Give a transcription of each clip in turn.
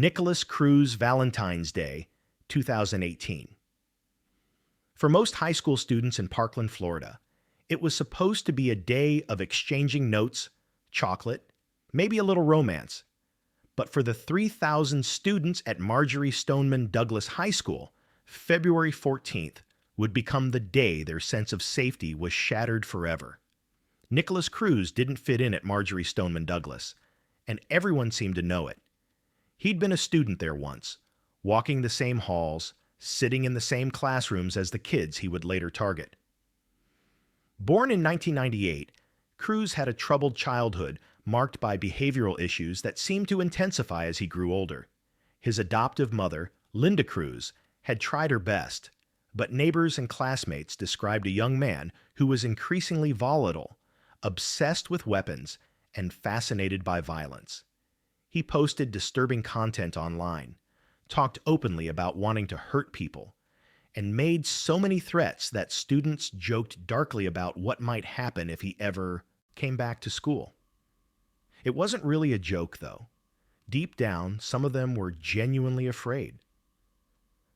Nicholas Cruz Valentine's Day, 2018. For most high school students in Parkland, Florida, it was supposed to be a day of exchanging notes, chocolate, maybe a little romance. But for the 3,000 students at Marjorie Stoneman Douglas High School, February 14th would become the day their sense of safety was shattered forever. Nicholas Cruz didn't fit in at Marjorie Stoneman Douglas, and everyone seemed to know it. He'd been a student there once, walking the same halls, sitting in the same classrooms as the kids he would later target. Born in 1998, Cruz had a troubled childhood marked by behavioral issues that seemed to intensify as he grew older. His adoptive mother, Linda Cruz, had tried her best, but neighbors and classmates described a young man who was increasingly volatile, obsessed with weapons, and fascinated by violence. He posted disturbing content online, talked openly about wanting to hurt people, and made so many threats that students joked darkly about what might happen if he ever came back to school. It wasn't really a joke, though. Deep down, some of them were genuinely afraid.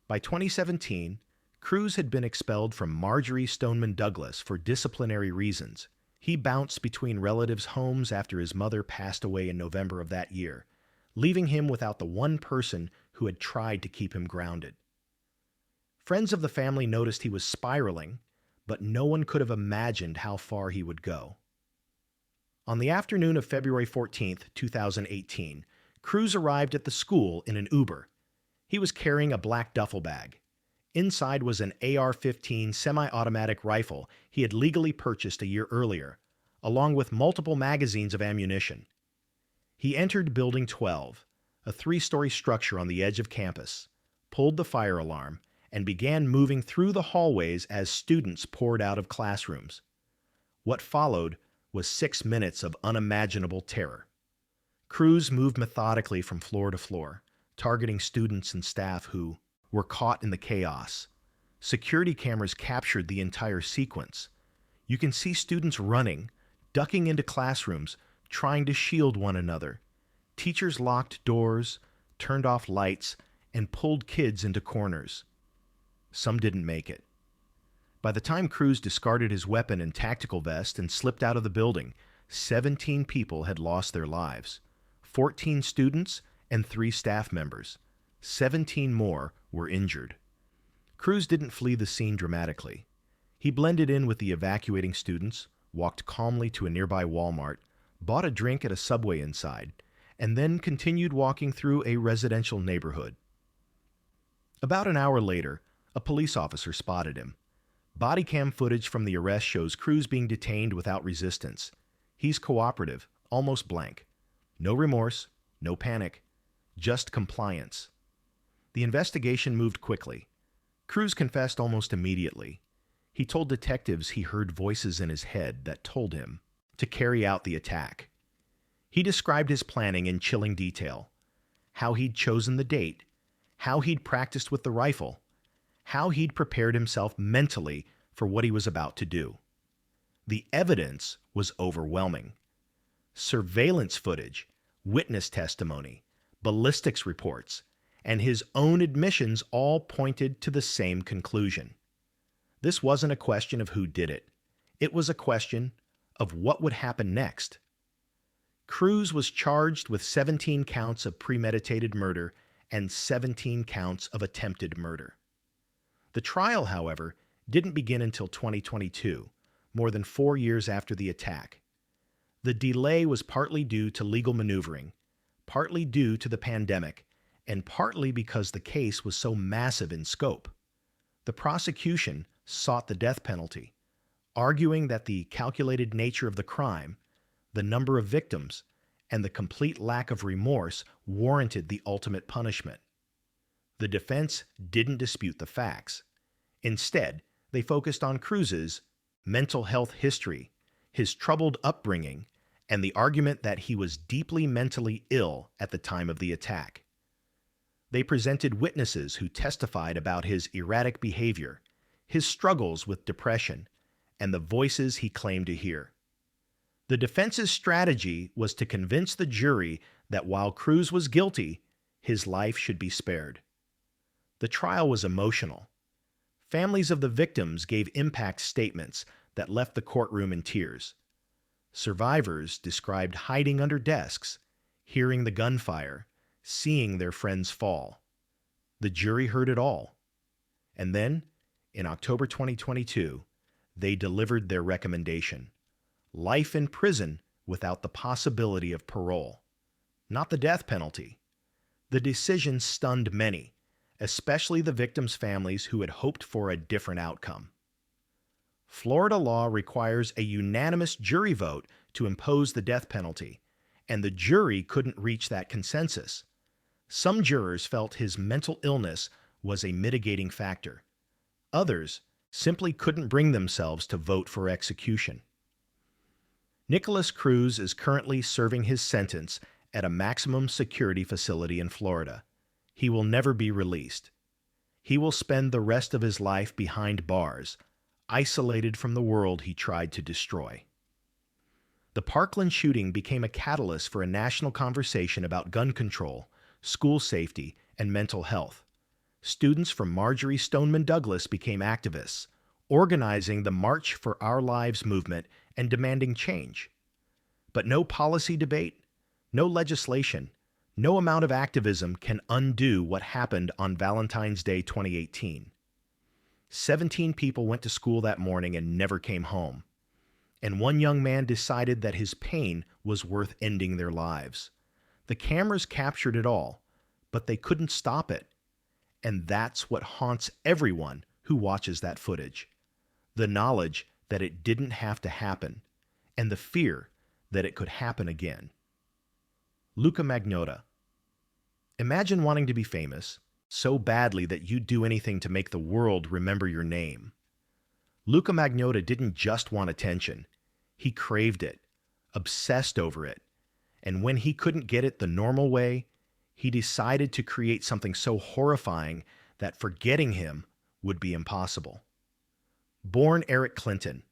By 2017, Cruz had been expelled from Marjorie Stoneman Douglas for disciplinary reasons. He bounced between relatives' homes after his mother passed away in November of that year, leaving him without the one person who had tried to keep him grounded. Friends of the family noticed he was spiraling, but no one could have imagined how far he would go. On the afternoon of February 14, 2018, Cruz arrived at the school in an Uber. He was carrying a black duffel bag. Inside was an AR-15 semi-automatic rifle he had legally purchased a year earlier, along with multiple magazines of ammunition. He entered Building 12, a 3-story structure on the edge of campus, pulled the fire alarm, and began moving through the hallways as students poured out of classrooms. What followed was 6 minutes of unimaginable terror. Cruz moved methodically from floor to floor, targeting students and staff who were caught in the chaos. Security cameras captured the entire sequence. You can see students running, ducking into classrooms, trying to shield one another. Teachers locked doors, turned off lights, and pulled kids into corners. Some didn't make it. By the time Cruz discarded his weapon and tactical vest and slipped out of the building, 17 people had lost their lives. 14 students and 3 staff members. 17 more were injured. Cruz didn't flee the scene dramatically. He blended in with the evacuating students, walked calmly to a nearby Walmart, bought a drink at a Subway inside, and then continued walking through a residential neighborhood. About an hour later, a police officer spotted him. Bodycam footage from the arrest shows Cruz being detained without resistance. He's cooperative, almost blank. No remorse, no panic, just compliance. The investigation moved quickly. Cruz confessed almost immediately. He told detectives he heard voices in his head that told him to carry out the attack. He described his planning in chilling detail: how he'd chosen the date, how he'd practiced with the rifle, how he'd prepared himself mentally for what he was about to do. The evidence was overwhelming. Surveillance footage, witness testimony, ballistics reports, and his own admissions all pointed to the same conclusion. This wasn't a question of who did it. It was a question of what would happen next. Cruz was charged with 17 counts of premeditated murder and 17 counts of attempted murder. The trial, however, didn't begin until 2022, more than 4 years after the attack. The delay was partly due to legal maneuvering, partly due to the pandemic, and partly because the case was so massive in scope. The prosecution sought the death penalty, arguing that the calculated nature of the crime, the number of victims, and the complete lack of remorse warranted the ultimate punishment. The defense didn't dispute the facts. Instead, they focused on Cruz's mental health history, his troubled upbringing, and the argument that he was deeply mentally ill at the time of the attack. They presented witnesses who testified about his erratic behavior, his struggles with depression, and the voices he claimed to hear. The defense's strategy was to convince the jury that while Cruz was guilty, his life should be spared. The trial was emotional. Families of the victims gave impact statements that left the courtroom in tears. Survivors described hiding under desks, hearing the gunfire, seeing their friends fall. The jury heard it all. And then, in October 2022, they delivered their recommendation: life in prison without the possibility of parole, not the death penalty. The decision stunned many, especially the victims' families who had hoped for a different outcome. Florida law requires a unanimous jury vote to impose the death penalty, and the jury couldn't reach that consensus. Some jurors felt his mental illness was a mitigating factor. Others simply couldn't bring themselves to vote for execution. Nicholas Cruz is currently serving his sentence at a maximum security facility in Florida. He will never be released. He will spend the rest of his life behind bars, isolated from the world he tried to destroy. The Parkland shooting became a catalyst for a national conversation about gun control, school safety, and mental health. Students from Marjorie Stoneman Douglas became activists, organizing the March for Our Lives movement and demanding change. But no policy debate, no legislation, no amount of activism can undo what happened on Valentine's Day 2018. 17 people went to school that morning and never came home. And one young man decided that his pain was worth ending their lives. The cameras captured it all, but they couldn't stop it. And that's what haunts everyone who watches that footage: the knowledge that it didn't have to happen, and the fear that it could happen again. Luka Magnotta. Imagine wanting to be famous so badly that you'd do anything to make the world remember your name. Luka Magnotta didn't just want attention. He craved it, obsessed over it, and when he couldn't get it the normal way, he decided to create something so horrifying that forgetting him would be impossible. Born Eric Clinton.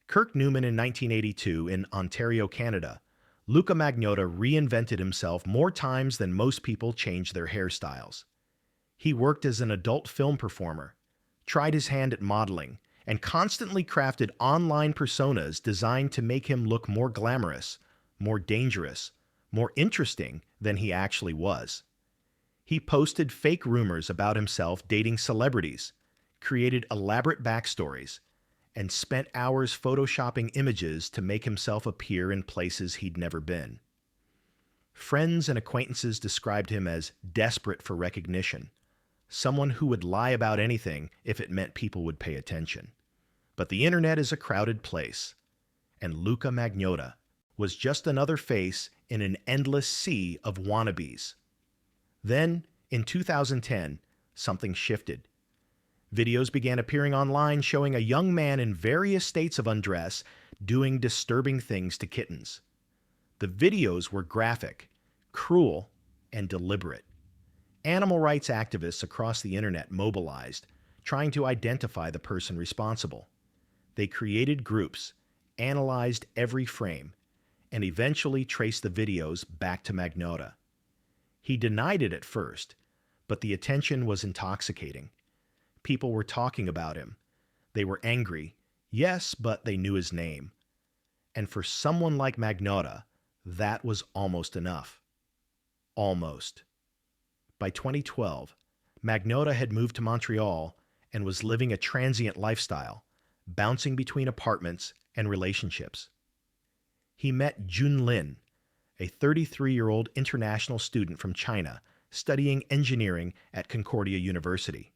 Kirk Newman in 1982 in Ontario, Canada, Luka Magnotta reinvented himself more times than most people change their hairstyles. He worked as an adult film performer, tried his hand at modeling, and constantly crafted online personas designed to make him look more glamorous, more dangerous, more interesting than he actually was. He posted fake rumors about himself dating celebrities, created elaborate backstories, and spent hours photoshopping images to make himself appear in places he'd never been. Friends and acquaintances described him as desperate for recognition, someone who would lie about anything if it meant people would pay attention. But the internet is a crowded place, and Luka Magnotta was just another face in an endless sea of wannabes. Then, in 2010, something shifted. Videos began appearing online showing a young man in various states of undress doing disturbing things to kittens. The videos were graphic, cruel, and deliberate. Animal rights activists across the internet mobilized, trying to identify the person responsible. They created groups, analyzed every frame, and eventually traced the videos back to Magnotta. He denied it at first, but the attention was intoxicating. People were talking about him. They were angry, yes, but they knew his name. And for someone like Magnotta, that was almost enough. Almost. By 2012, Magnotta had moved to Montreal and was living a transient lifestyle, bouncing between apartments and relationships. He met Jun Lin, a 33-year-old international student from China studying engineering at Concordia University.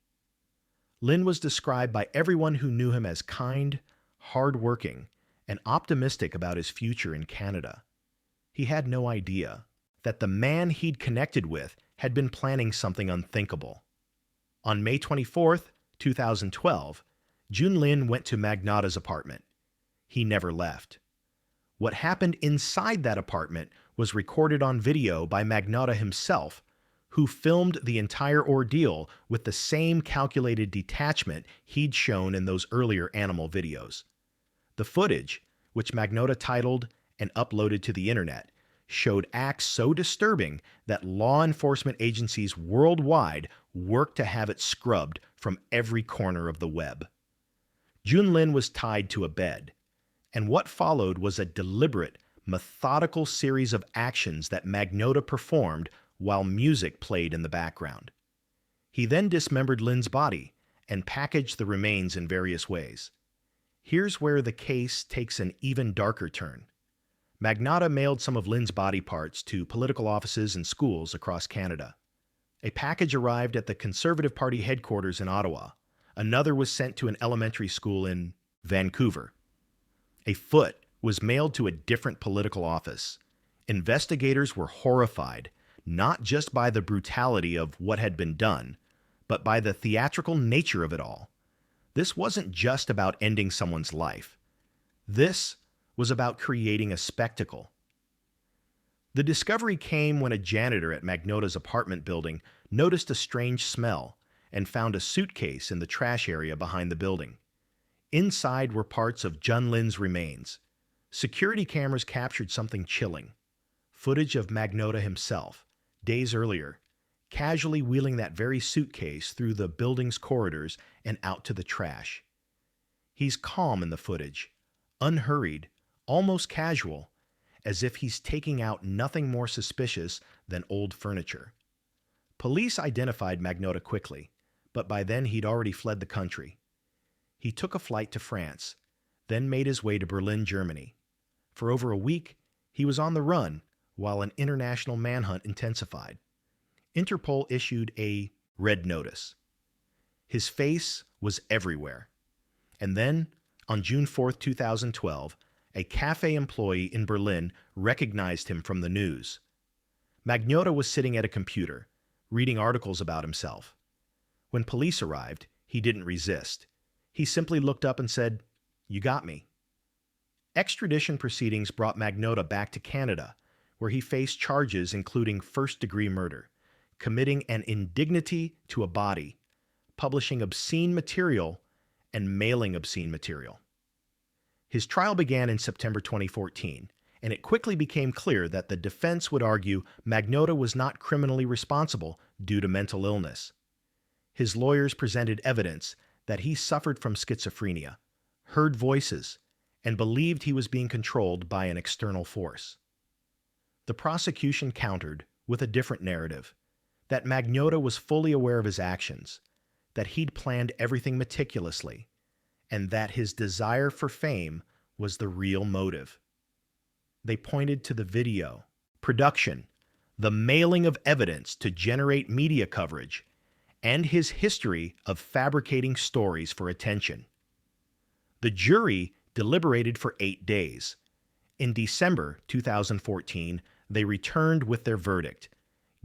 Lin was described by everyone who knew him as kind, hard-working, and optimistic about his future in Canada. He had no idea that the man he'd connected with had been planning something unthinkable. On May 24, 2012, Jun Lin went to Magnotta's apartment. He never left. What happened inside that apartment was recorded on video by Magnotta himself, who filmed the entire ordeal with the same calculated detachment he'd shown in those earlier animal videos. The footage, which Magnotta titled and uploaded to the internet, showed acts so disturbing that law enforcement agencies worldwide worked to have it scrubbed from every corner of the web. Junlin was tied to a bed, and what followed was a deliberate, methodical series of actions that Magnota performed while music played in the background. He then dismembered Lin's body and packaged the remains in various ways. Here's where the case takes an even darker turn. Magnota mailed some of Lin's body parts to political offices and schools across Canada. A package arrived at the Conservative Party headquarters in Ottawa. Another was sent to an elementary school in Vancouver. A foot was mailed to a different political office. Investigators were horrified, not just by the brutality of what had been done, but by the theatrical nature of it all. This wasn't just about ending someone's life. This was about creating a spectacle. The discovery came when a janitor at Magnota's apartment building noticed a strange smell and found a suitcase in the trash area behind the building. Inside were parts of Junlin's remains. Security cameras captured something chilling. Footage of Magnota himself, days earlier, casually wheeling that very suitcase through the building's corridors and out to the trash. He's calm in the footage, unhurried, almost casual, as if he's taking out nothing more suspicious than old furniture. Police identified Magnota quickly, but by then he'd already fled the country. He took a flight to France, then made his way to Berlin, Germany. For over a week, he was on the run while an international manhunt intensified. Interpol issued a red notice. His face was everywhere. And then, on June 4, 2012, a cafe employee in Berlin recognized him from the news. Magnota was sitting at a computer, reading articles about himself. When police arrived, he didn't resist. He simply looked up and said, "You got me." Extradition proceedings brought Magnota back to Canada, where he faced charges including first-degree murder, committing an indignity to a body, publishing obscene material, and mailing obscene material. His trial began in September 2014, and it quickly became clear that the defense would argue Magnota was not criminally responsible due to mental illness. His lawyers presented evidence that he suffered from schizophrenia, heard voices, and believed he was being controlled by an external force. The prosecution countered with a different narrative, that Magnota was fully aware of his actions, that he'd planned everything meticulously, and that his desire for fame was the real motive. They pointed to the video, production, the mailing of evidence to generate media coverage, and his history of fabricating stories for attention. The jury deliberated for 8 days. In December 2014, they returned with their verdict,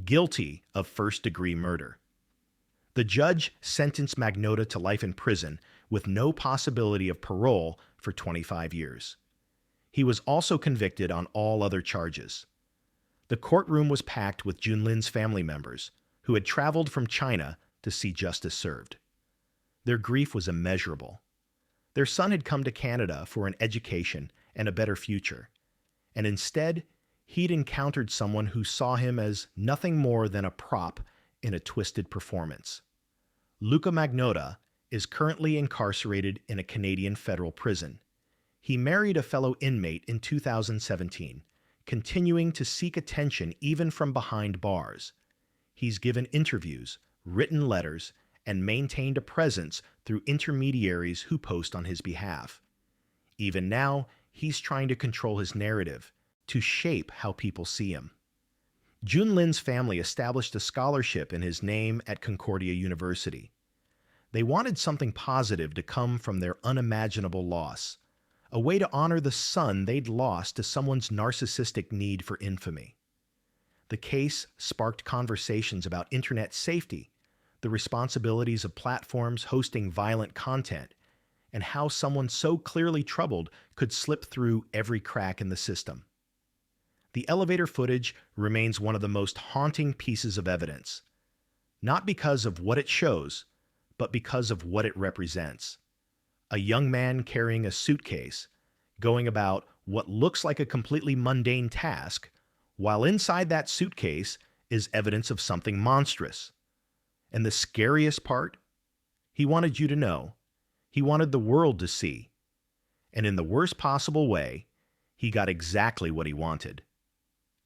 guilty of first-degree murder. The judge sentenced Magnota to life in prison with no possibility of parole for 25 years. He was also convicted on all other charges. The courtroom was packed with Junlin's family members, who had traveled from China to see justice served. Their grief was immeasurable. Their son had come to Canada for an education and a better future, and instead, he'd encountered someone who saw him as nothing more than a prop in a twisted performance. Luca Magnota is currently incarcerated in a Canadian federal prison. He married a fellow inmate in 2017, continuing to seek attention even from behind bars. He's given interviews, written letters, and maintained a presence through intermediaries who post on his behalf. Even now, he's trying to control his narrative, to shape how people see him. Junlin's family established a scholarship in his name at Concordia University. They wanted something positive to come from their unimaginable loss, a way to honor the son they'd lost to someone's narcissistic need for infamy. The case sparked conversations about internet safety, the responsibilities of platforms hosting violent content, and how someone so clearly troubled could slip through every crack in the system. The elevator footage remains one of the most haunting pieces of evidence, not because of what it shows, but because of what it represents. A young man carrying a suitcase, going about what looks like a completely mundane task, while inside that suitcase is evidence of something monstrous. And the scariest part? He wanted you to know. He wanted the world to see. And in the worst possible way, he got exactly what he wanted.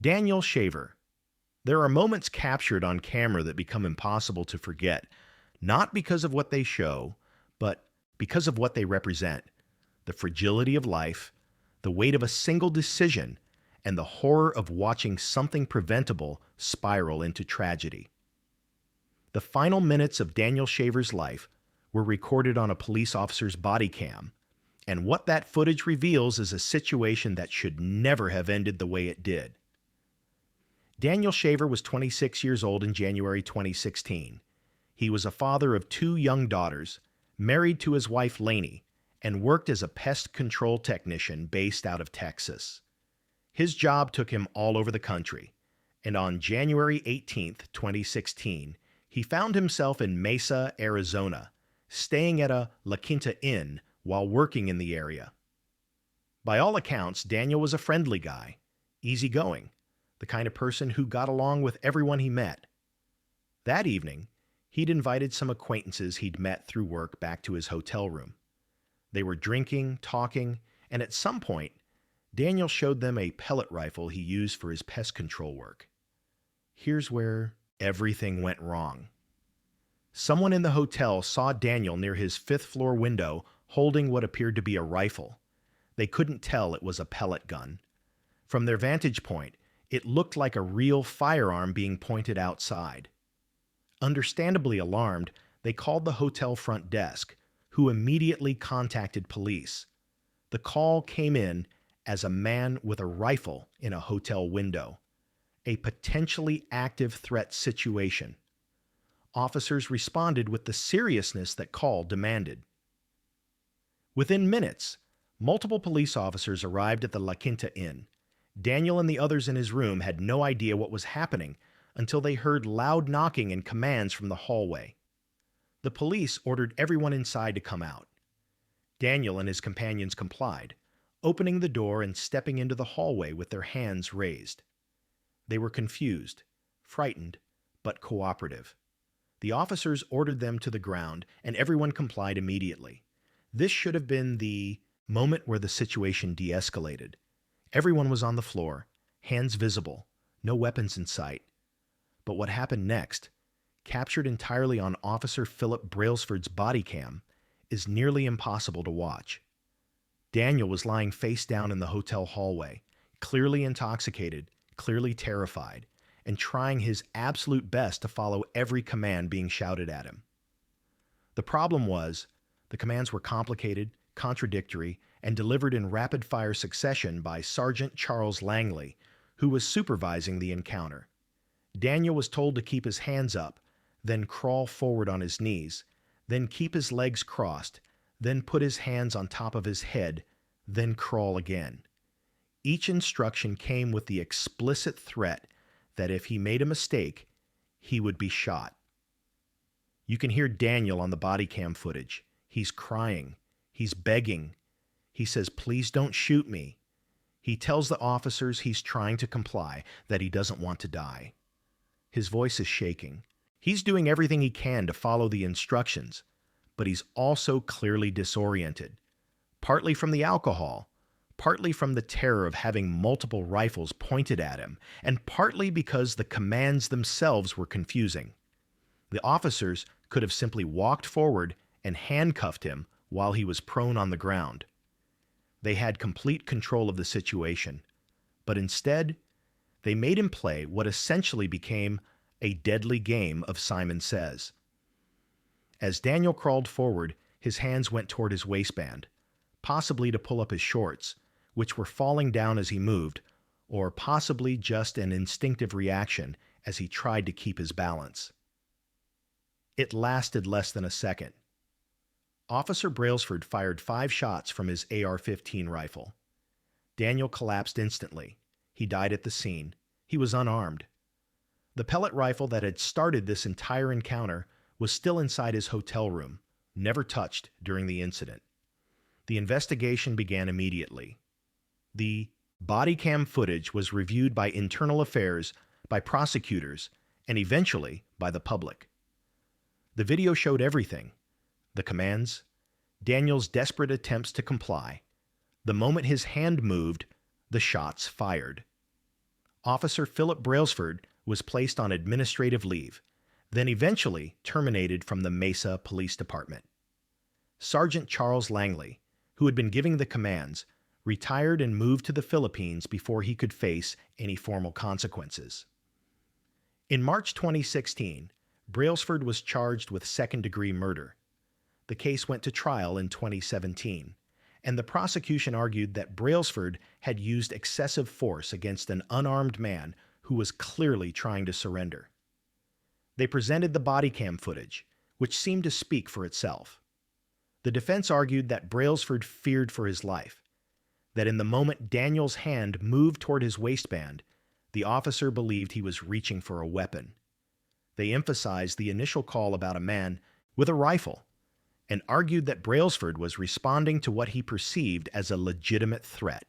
Daniel Shaver. There are moments captured on camera that become impossible to forget, not because of what they show, but because of what they represent. The fragility of life, the weight of a single decision, and the horror of watching something preventable spiral into tragedy. The final minutes of Daniel Shaver's life were recorded on a police officer's body cam, and what that footage reveals is a situation that should never have ended the way it did. Daniel Shaver was 26 years old in January 2016. He was a father of 2 young daughters, married to his wife Lainey, and worked as a pest control technician based out of Texas. His job took him all over the country, and on January 18, 2016, he found himself in Mesa, Arizona, staying at a La Quinta Inn while working in the area. By all accounts, Daniel was a friendly guy, easygoing, the kind of person who got along with everyone he met. That evening, he'd invited some acquaintances he'd met through work back to his hotel room. They were drinking, talking, and at some point, Daniel showed them a pellet rifle he used for his pest control work. Here's where everything went wrong. Someone in the hotel saw Daniel near his 5th floor window holding what appeared to be a rifle. They couldn't tell it was a pellet gun. From their vantage point, it looked like a real firearm being pointed outside. Understandably alarmed, they called the hotel front desk, who immediately contacted police. The call came in as a man with a rifle in a hotel window, a potentially active threat situation. Officers responded with the seriousness that call demanded. Within minutes, multiple police officers arrived at the La Quinta Inn. Daniel and the others in his room had no idea what was happening until they heard loud knocking and commands from the hallway. The police ordered everyone inside to come out. Daniel and his companions complied, opening the door and stepping into the hallway with their hands raised. They were confused, frightened, but cooperative. The officers ordered them to the ground, and everyone complied immediately. This should have been the moment where the situation de-escalated. Everyone was on the floor, hands visible, no weapons in sight. But what happened next, captured entirely on Officer Philip Brailsford's body cam, is nearly impossible to watch. Daniel was lying face down in the hotel hallway, clearly intoxicated, clearly terrified, and trying his absolute best to follow every command being shouted at him. The problem was, the commands were complicated, contradictory, and delivered in rapid-fire succession by Sergeant Charles Langley, who was supervising the encounter. Daniel was told to keep his hands up, then crawl forward on his knees, then keep his legs crossed, then put his hands on top of his head, then crawl again. Each instruction came with the explicit threat that if he made a mistake, he would be shot. You can hear Daniel on the body cam footage. He's crying. He's begging. He says, "Please don't shoot me." He tells the officers he's trying to comply, that he doesn't want to die. His voice is shaking. He's doing everything he can to follow the instructions, but he's also clearly disoriented, partly from the alcohol, partly from the terror of having multiple rifles pointed at him, and partly because the commands themselves were confusing. The officers could have simply walked forward and handcuffed him while he was prone on the ground. They had complete control of the situation, but instead, they made him play what essentially became a deadly game of Simon Says. As Daniel crawled forward, his hands went toward his waistband, possibly to pull up his shorts, which were falling down as he moved, or possibly just an instinctive reaction as he tried to keep his balance. It lasted less than a second. Officer Brailsford fired 5 shots from his AR-15 rifle. Daniel collapsed instantly. He died at the scene. He was unarmed. The pellet rifle that had started this entire encounter was still inside his hotel room, never touched during the incident. The investigation began immediately. The Body cam footage was reviewed by internal affairs, by prosecutors, and eventually by the public. The video showed everything: the commands, Daniel's desperate attempts to comply, the moment his hand moved, the shots fired. Officer Philip Brailsford was placed on administrative leave, then eventually terminated from the Mesa Police Department. Sergeant Charles Langley, who had been giving the commands, retired and moved to the Philippines before he could face any formal consequences. In March 2016, Brailsford was charged with second-degree murder. The case went to trial in 2017, and the prosecution argued that Brailsford had used excessive force against an unarmed man who was clearly trying to surrender. They presented the body cam footage, which seemed to speak for itself. The defense argued that Brailsford feared for his life, that in the moment Daniel's hand moved toward his waistband, the officer believed he was reaching for a weapon. They emphasized the initial call about a man with a rifle and argued that Brailsford was responding to what he perceived as a legitimate threat.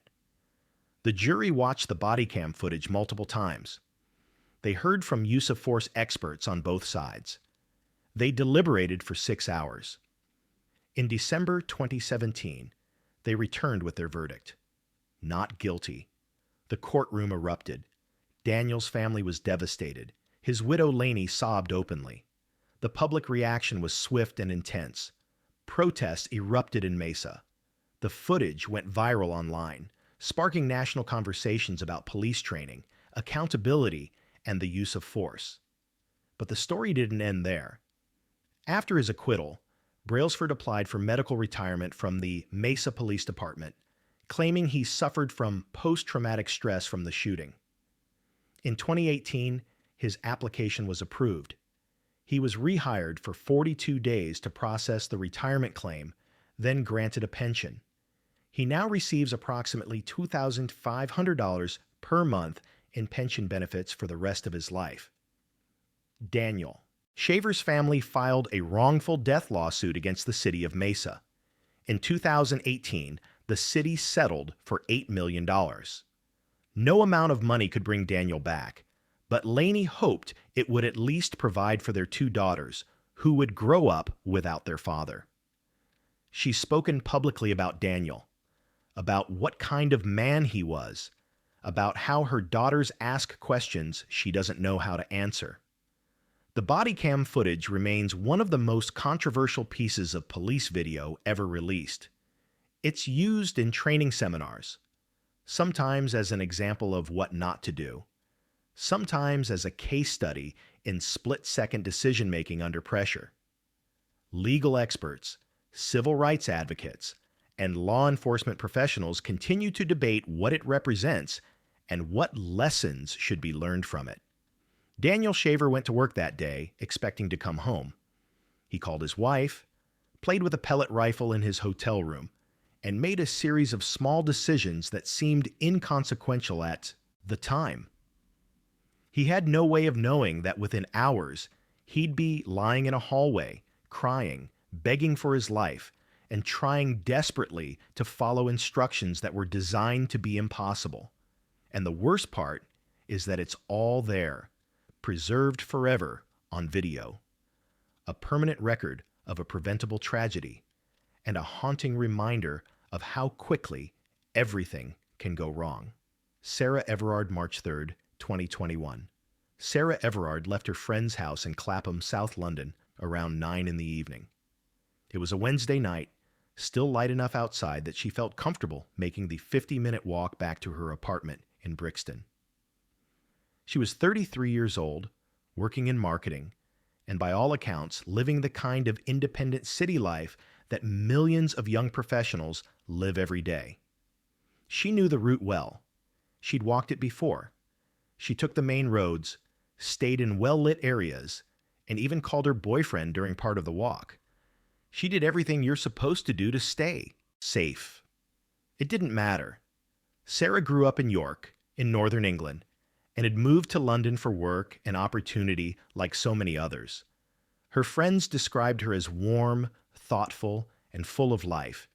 The jury watched the body cam footage multiple times. They heard from use of force experts on both sides. They deliberated for 6 hours. In December 2017, they returned with their verdict: not guilty. The courtroom erupted. Daniel's family was devastated. His widow Lainey sobbed openly. The public reaction was swift and intense. Protests erupted in Mesa. The footage went viral online, sparking national conversations about police training, accountability, and the use of force. But the story didn't end there. After his acquittal, Brailsford applied for medical retirement from the Mesa Police Department, claiming he suffered from post-traumatic stress from the shooting. In 2018, his application was approved. He was rehired for 42 days to process the retirement claim, then granted a pension. He now receives approximately $2,500 per month in pension benefits for the rest of his life. Daniel. Shaver's family filed a wrongful death lawsuit against the city of Mesa. In 2018, the city settled for $8 million. No amount of money could bring Daniel back, but Lainey hoped it would at least provide for their 2 daughters, who would grow up without their father. She's spoken publicly about Daniel, about what kind of man he was, about how her daughters ask questions she doesn't know how to answer. The body cam footage remains one of the most controversial pieces of police video ever released. It's used in training seminars, sometimes as an example of what not to do, sometimes as a case study in split-second decision-making under pressure. Legal experts, civil rights advocates, and law enforcement professionals continue to debate what it represents and what lessons should be learned from it. Daniel Shaver went to work that day, expecting to come home. He called his wife, played with a pellet rifle in his hotel room, and made a series of small decisions that seemed inconsequential at the time. He had no way of knowing that within hours, he'd be lying in a hallway, crying, begging for his life, and trying desperately to follow instructions that were designed to be impossible. And the worst part is that it's all there, preserved forever on video. A permanent record of a preventable tragedy, and a haunting reminder of how quickly everything can go wrong. Sarah Everard, March 3rd, 2021. Sarah Everard left her friend's house in Clapham, South London, around 9 in the evening. It was a Wednesday night, still light enough outside that she felt comfortable making the 50-minute walk back to her apartment in Brixton. She was 33 years old, working in marketing, and by all accounts, living the kind of independent city life that millions of young professionals live every day. She knew the route well. She'd walked it before. She took the main roads, stayed in well-lit areas, and even called her boyfriend during part of the walk. She did everything you're supposed to do to stay safe. It didn't matter. Sarah grew up in York, in northern England, and had moved to London for work and opportunity like so many others. Her friends described her as warm, thoughtful, and full of life.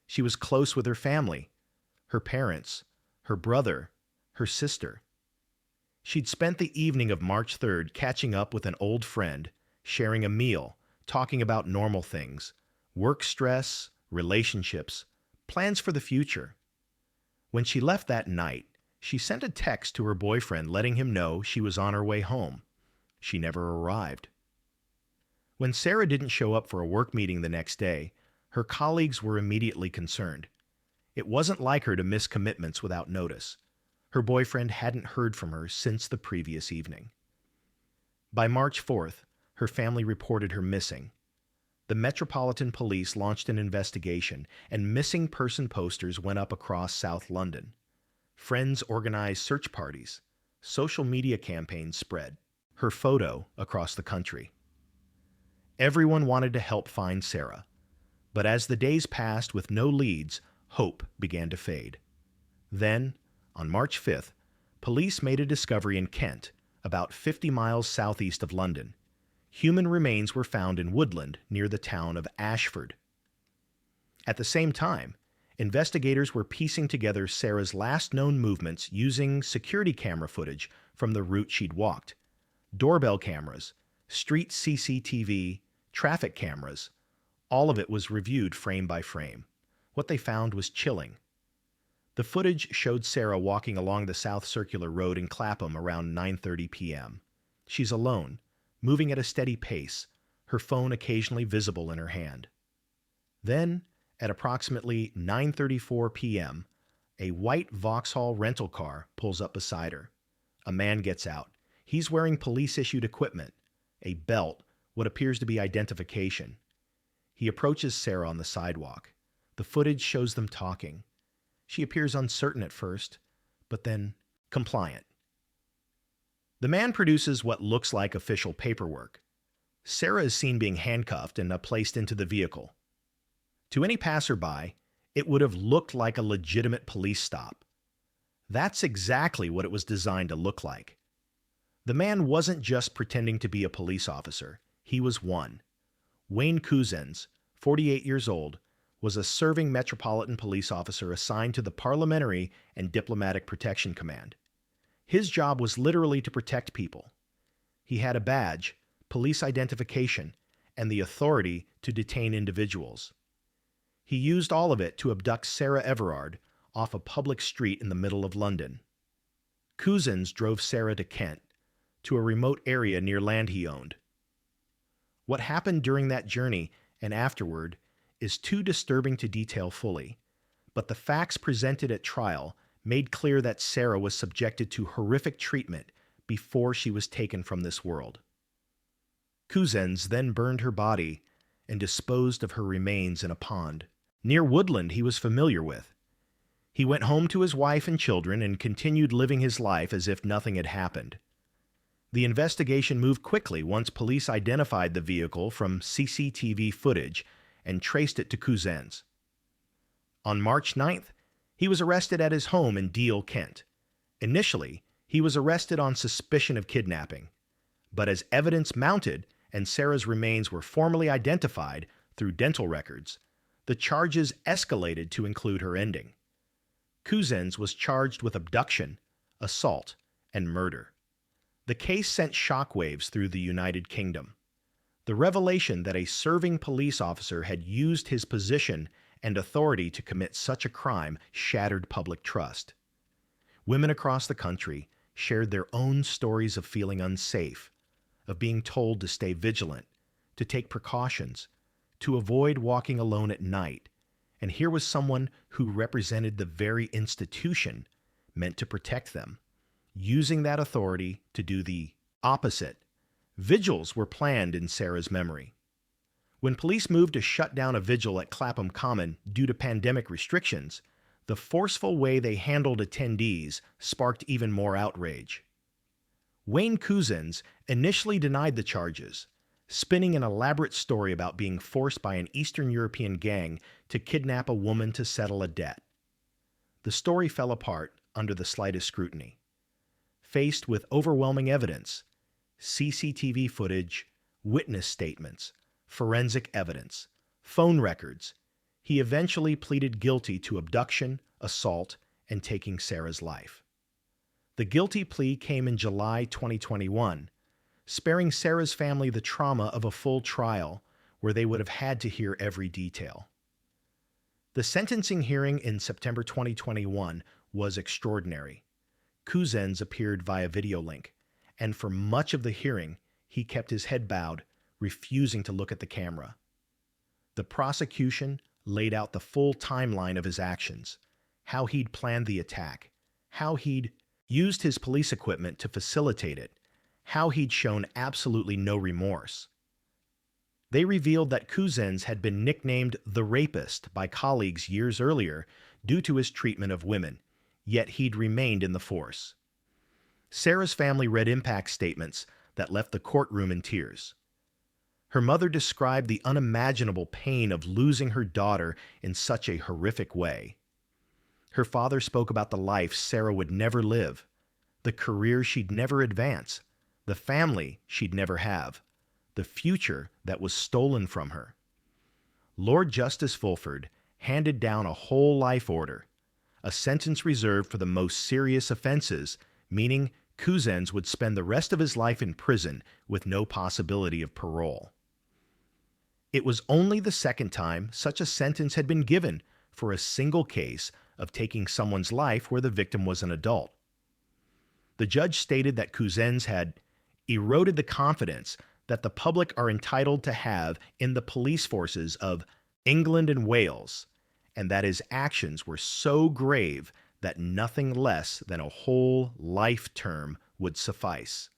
She was close with her family, her parents, her brother, her sister. She'd spent the evening of March 3rd catching up with an old friend, sharing a meal, talking about normal things, work stress, relationships, plans for the future. When she left that night, she sent a text to her boyfriend letting him know she was on her way home. She never arrived. When Sarah didn't show up for a work meeting the next day, her colleagues were immediately concerned. It wasn't like her to miss commitments without notice. Her boyfriend hadn't heard from her since the previous evening. By March 4th, her family reported her missing. The Metropolitan Police launched an investigation, and missing person posters went up across South London. Friends organized search parties. Social media campaigns spread her photo across the country. Everyone wanted to help find Sarah, but as the days passed with no leads, hope began to fade. Then, on March 5th, police made a discovery in Kent, about 50 miles southeast of London. Human remains were found in woodland near the town of Ashford. At the same time, investigators were piecing together Sarah's last known movements using security camera footage from the route she'd walked. Doorbell cameras, street CCTV, traffic cameras, all of it was reviewed frame by frame. What they found was chilling. The footage showed Sarah walking along the South Circular Road in Clapham around 9:30 p.m. She's alone, moving at a steady pace, her phone occasionally visible in her hand. Then, at approximately 9:34 p.m., a white Vauxhall rental car pulls up beside her. A man gets out. He's wearing police-issued equipment, a belt, what appears to be identification. He approaches Sarah on the sidewalk. The footage shows them talking. She appears uncertain at first, but then compliant. The man produces what looks like official paperwork. Sarah is seen being handcuffed and placed into the vehicle. To any passerby, it would have looked like a legitimate police stop. That's exactly what it was designed to look like. The man wasn't just pretending to be a police officer. He was one. Wayne Couzens, 48 years old, was a serving Metropolitan Police officer assigned to the Parliamentary and Diplomatic Protection Command. His job was literally to protect people. He had a badge, police identification, and the authority to detain individuals. He used all of it to abduct Sarah Everard off a public street in the middle of London. Couzens drove Sarah to Kent, to a remote area near land he owned. What happened during that journey and afterward is too disturbing to detail fully, but the facts presented at trial made clear that Sarah was subjected to horrific treatment before she was taken from this world. Couzens then burned her body and disposed of her remains in a pond near woodland he was familiar with. He went home to his wife and children and continued living his life as if nothing had happened. The investigation moved quickly once police identified the vehicle from CCTV footage and traced it to Couzens. On March 9th, he was arrested at his home in Deal, Kent. Initially, he was arrested on suspicion of kidnapping, but as evidence mounted and Sarah's remains were formally identified through dental records, the charges escalated to include her ending. Couzens was charged with abduction, assault, and murder. The case sent shockwaves through the United Kingdom. The revelation that a serving police officer had used his position and authority to commit such a crime shattered public trust. Women across the country shared their own stories of feeling unsafe, of being told to stay vigilant, to take precautions, to avoid walking alone at night. And here was someone who represented the very institution meant to protect them, using that authority to do the opposite. Vigils were planned in Sarah's memory. When police moved to shut down a vigil at Clapham Common due to pandemic restrictions, the forceful way they handled attendees sparked even more outrage. Wayne Couzens initially denied the charges, spinning an elaborate story about being forced by an Eastern European gang to kidnap a woman to settle a debt. The story fell apart under the slightest scrutiny. Faced with overwhelming evidence, CCTV footage, witness statements, forensic evidence, phone records, he eventually pleaded guilty to abduction, assault, and taking Sarah's life. The guilty plea came in July 2021, sparing Sarah's family the trauma of a full trial where they would have had to hear every detail. The sentencing hearing in September 2021 was extraordinary. Cousins appeared via video link, and for much of the hearing, he kept his head bowed, refusing to look at the camera. The prosecution laid out the full timeline of his actions, how he'd planned the attack, how he'd used his police equipment to facilitate it, how he'd shown absolutely no remorse. They revealed that Cousins had been nicknamed the rapist by colleagues years earlier due to his treatment of women, yet he'd remained in the force. Sarah's family read impact statements that left the courtroom in tears. Her mother described the unimaginable pain of losing her daughter in such a horrific way. Her father spoke about the life Sarah would never live, the career she'd never advance, the family she'd never have, the future that was stolen from her. Lord Justice Fulford handed down a whole life order, a sentence reserved for the most serious offenses, meaning Cousins would spend the rest of his life in prison with no possibility of parole. It was only the second time such a sentence had been given for a single case of taking someone's life where the victim was an adult. The judge stated that Cousins had eroded the confidence that the public are entitled to have in the police forces of England and Wales, and that his actions were so grave that nothing less than a whole life term would suffice.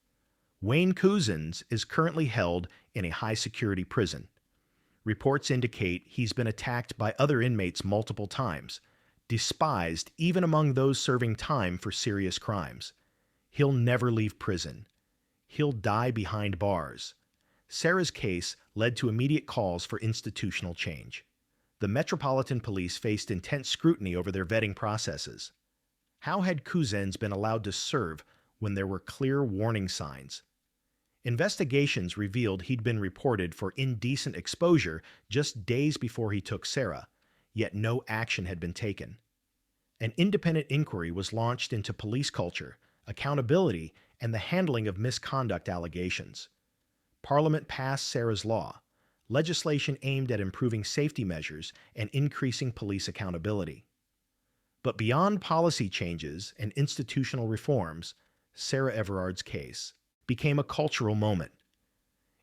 Wayne Cousins is currently held in a high-security prison. Reports indicate he's been attacked by other inmates multiple times, despised even among those serving time for serious crimes. He'll never leave prison. He'll die behind bars. Sarah's case led to immediate calls for institutional change. The Metropolitan Police faced intense scrutiny over their vetting processes. How had Cousins been allowed to serve when there were clear warning signs? Investigations revealed he'd been reported for indecent exposure just days before he took Sarah, yet no action had been taken. An independent inquiry was launched into police culture, accountability, and the handling of misconduct allegations. Parliament passed Sarah's law, legislation aimed at improving safety measures and increasing police accountability. But beyond policy changes and institutional reforms, Sarah Everard's case became a cultural moment.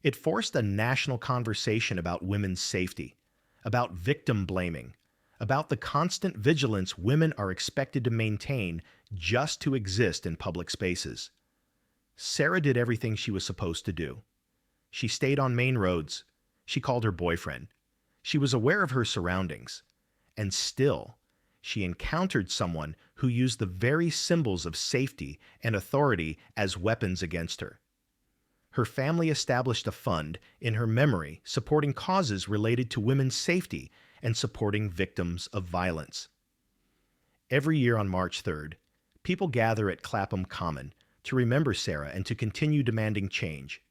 It forced a national conversation about women's safety, about victim blaming, about the constant vigilance women are expected to maintain just to exist in public spaces. Sarah did everything she was supposed to do. She stayed on main roads. She called her boyfriend. She was aware of her surroundings. And still, she encountered someone who used the very symbols of safety and authority as weapons against her. Her family established a fund in her memory supporting causes related to women's safety and supporting victims of violence. Every year on March 3rd, people gather at Clapham Common to remember Sarah and to continue demanding change.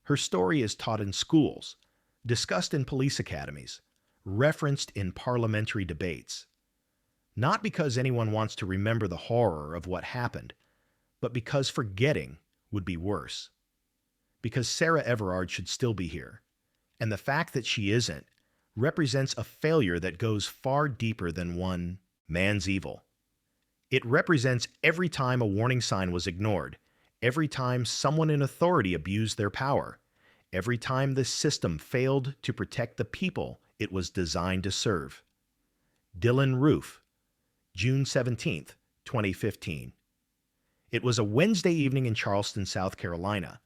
Her story is taught in schools, discussed in police academies, referenced in parliamentary debates. Not because anyone wants to remember the horror of what happened, but because forgetting would be worse. Because Sarah Everard should still be here, and the fact that she isn't represents a failure that goes far deeper than one man's evil. It represents every time a warning sign was ignored, every time someone in authority abused their power, every time the system failed to protect the people it was designed to serve. Dylan Roof, June 17, 2015. It was a Wednesday evening in Charleston, South Carolina,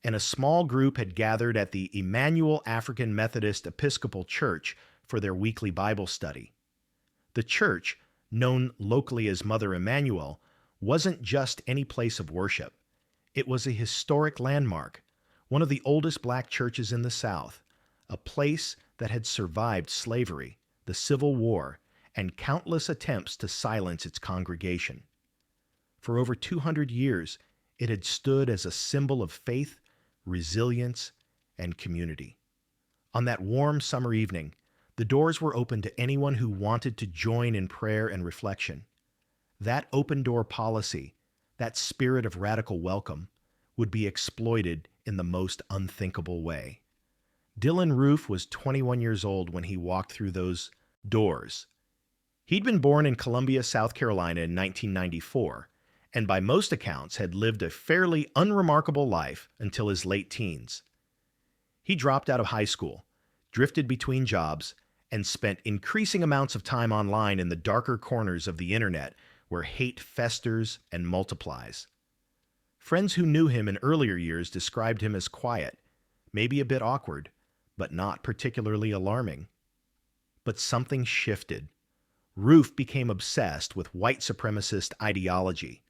and a small group had gathered at the Emmanuel African Methodist Episcopal Church for their weekly Bible study. The church, known locally as Mother Emmanuel, wasn't just any place of worship. It was a historic landmark, one of the oldest black churches in the South, a place that had survived slavery, the Civil War, and countless attempts to silence its congregation. For over 200 years, it had stood as a symbol of faith, resilience, and community. On that warm summer evening, the doors were open to anyone who wanted to join in prayer and reflection. That open-door policy, that spirit of radical welcome, would be exploited in the most unthinkable way. Dylan Roof was 21 years old when he walked through those doors. He'd been born in Columbia, South Carolina in 1994, and by most accounts had lived a fairly unremarkable life until his late teens. He dropped out of high school, drifted between jobs, and spent increasing amounts of time online in the darker corners of the internet where hate festers and multiplies. Friends who knew him in earlier years described him as quiet, maybe a bit awkward, but not particularly alarming. But something shifted. Roof became obsessed with white supremacist ideology,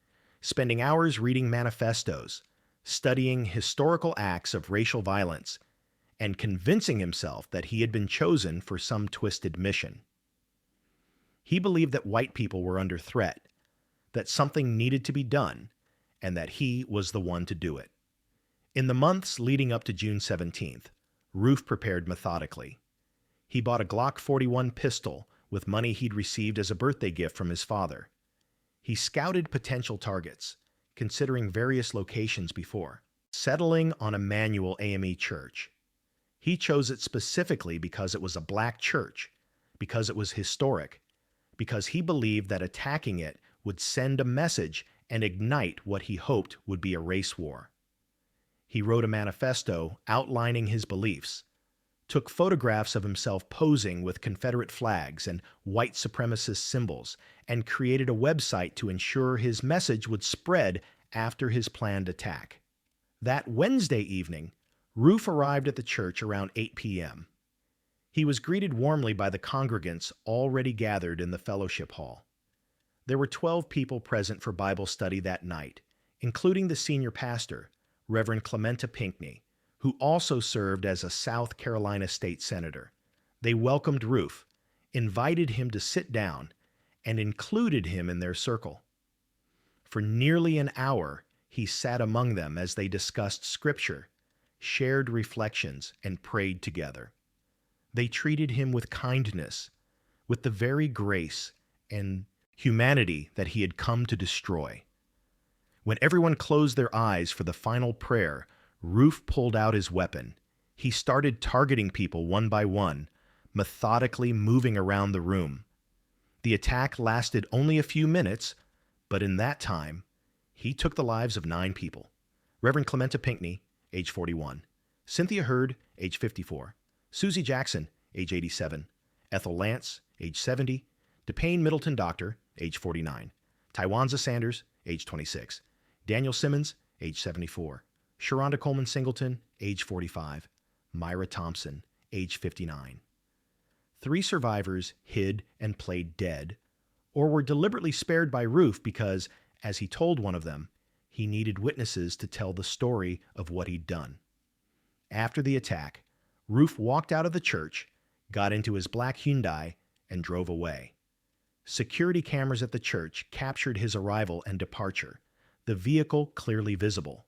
spending hours reading manifestos, studying historical acts of racial violence, and convincing himself that he had been chosen for some twisted mission. He believed that white people were under threat, that something needed to be done, and that he was the one to do it. In the months leading up to June 17th, Roof prepared methodically. He bought a Glock 41 pistol with money he'd received as a birthday gift from his father. He scouted potential targets, considering various locations before, settling on Emmanuel AME Church. He chose it specifically because it was a black church, because it was historic, because he believed that attacking it would send a message and ignite what he hoped would be a race war. He wrote a manifesto outlining his beliefs, took photographs of himself posing with Confederate flags and white supremacist symbols, and created a website to ensure his message would spread after his planned attack. That Wednesday evening, Roof arrived at the church around 8 p.m. He was greeted warmly by the congregants already gathered in the fellowship hall. There were 12 people present for Bible study that night, including the senior pastor, Reverend Clementa Pinckney, who also served as a South Carolina state senator. They welcomed Roof, invited him to sit down, and included him in their circle. For nearly an hour, he sat among them as they discussed Scripture, shared reflections, and prayed together. They treated him with kindness, with the very grace and humanity that he had come to destroy. When everyone closed their eyes for the final prayer, Roof pulled out his weapon. He started targeting people one by one, methodically moving around the room. The attack lasted only a few minutes, but in that time, he took the lives of 9 people. Reverend Clementa Pinckney, age 41, Cynthia Hurd, age 54, Susie Jackson, age 87, Ethel Lance, age 70, DePayne Middleton Doctor, age 49, Tywanza Sanders, age 26, Daniel Simmons, age 74, Sharonda Coleman Singleton, age 45, Myra Thompson, age 59. 3 survivors hid and played dead, or were deliberately spared by Roof because, as he told one of them, he needed witnesses to tell the story of what he'd done. After the attack, Roof walked out of the church, got into his black Hyundai, and drove away. Security cameras at the church captured his arrival and departure, the vehicle clearly visible.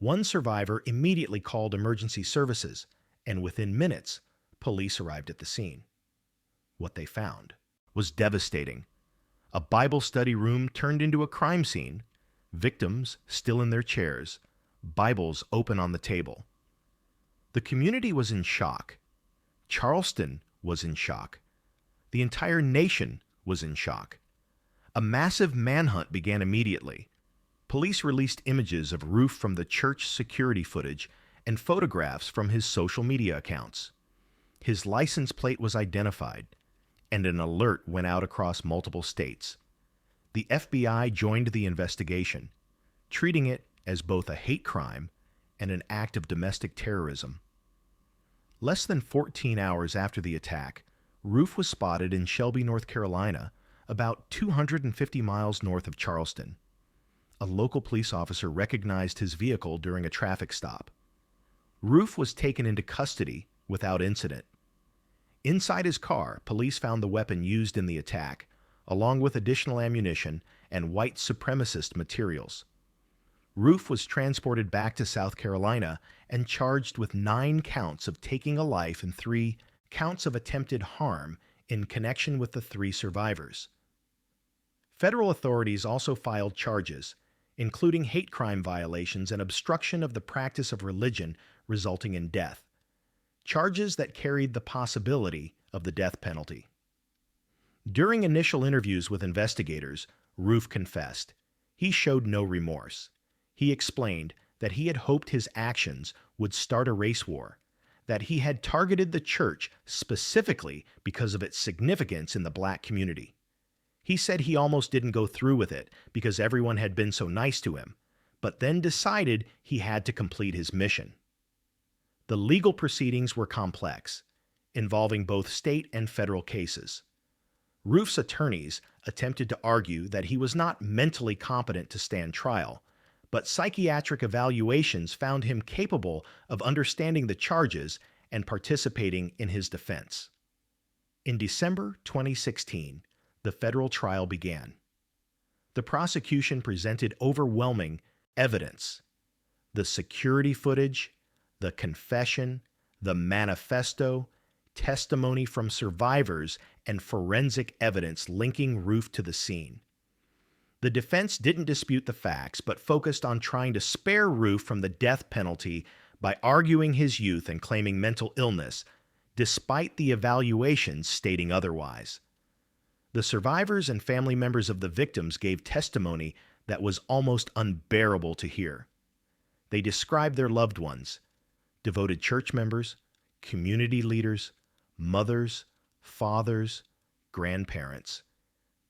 One survivor immediately called emergency services, and within minutes, police arrived at the scene. What they found was devastating. A Bible study room turned into a crime scene, victims still in their chairs, Bibles open on the table. The community was in shock. Charleston was in shock. The entire nation was in shock. A massive manhunt began immediately. Police released images of Roof from the church security footage and photographs from his social media accounts. His license plate was identified, and an alert went out across multiple states. The FBI joined the investigation, treating it as both a hate crime and an act of domestic terrorism. Less than 14 hours after the attack, Roof was spotted in Shelby, North Carolina, about 250 miles north of Charleston. A local police officer recognized his vehicle during a traffic stop. Roof was taken into custody without incident. Inside his car, police found the weapon used in the attack, along with additional ammunition and white supremacist materials. Roof was transported back to South Carolina and charged with 9 counts of taking a life and 3 counts of attempted harm in connection with the 3 survivors. Federal authorities also filed charges, including hate crime violations and obstruction of the practice of religion resulting in death, charges that carried the possibility of the death penalty. During initial interviews with investigators, Roof confessed. He showed no remorse. He explained that he had hoped his actions would start a race war, that he had targeted the church specifically because of its significance in the black community. He said he almost didn't go through with it because everyone had been so nice to him, but then decided he had to complete his mission. The legal proceedings were complex, involving both state and federal cases. Roof's attorneys attempted to argue that he was not mentally competent to stand trial, but psychiatric evaluations found him capable of understanding the charges and participating in his defense. In December 2016, the federal trial began. The prosecution presented overwhelming evidence. The security footage, the confession, the manifesto, testimony from survivors, and forensic evidence linking Roof to the scene. The defense didn't dispute the facts, but focused on trying to spare Roof from the death penalty by arguing his youth and claiming mental illness, despite the evaluations stating otherwise. The survivors and family members of the victims gave testimony that was almost unbearable to hear. They described their loved ones, devoted church members, community leaders, mothers, fathers, grandparents,